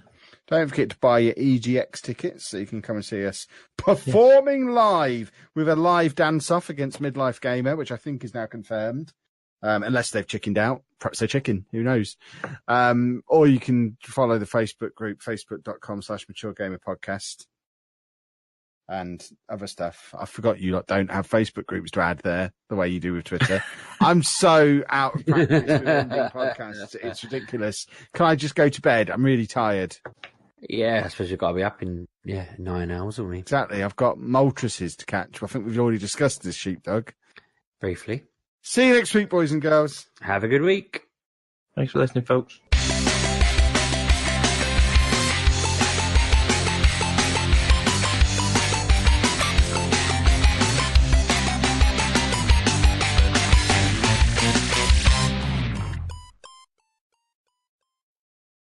Don't forget to buy your EGX tickets so you can come and see us performing live with a live dance-off against Midlife Gamer, which I think is now confirmed. Unless they've chickened out. Perhaps they're chicken. Who knows? Or you can follow the Facebook group, facebook.com/MatureGamerPodcast. And other stuff. I forgot you lot don't have Facebook groups to add there the way you do with Twitter. I'm so out of practice with ending podcasts. It's ridiculous. Can I just go to bed? I'm really tired. Yeah, I suppose you've got to be up in 9 hours, haven't we? Exactly. I've got Moltres to catch. I think we've already discussed this, Sheepdog. Briefly. See you next week, boys and girls. Have a good week. Thanks for listening, folks.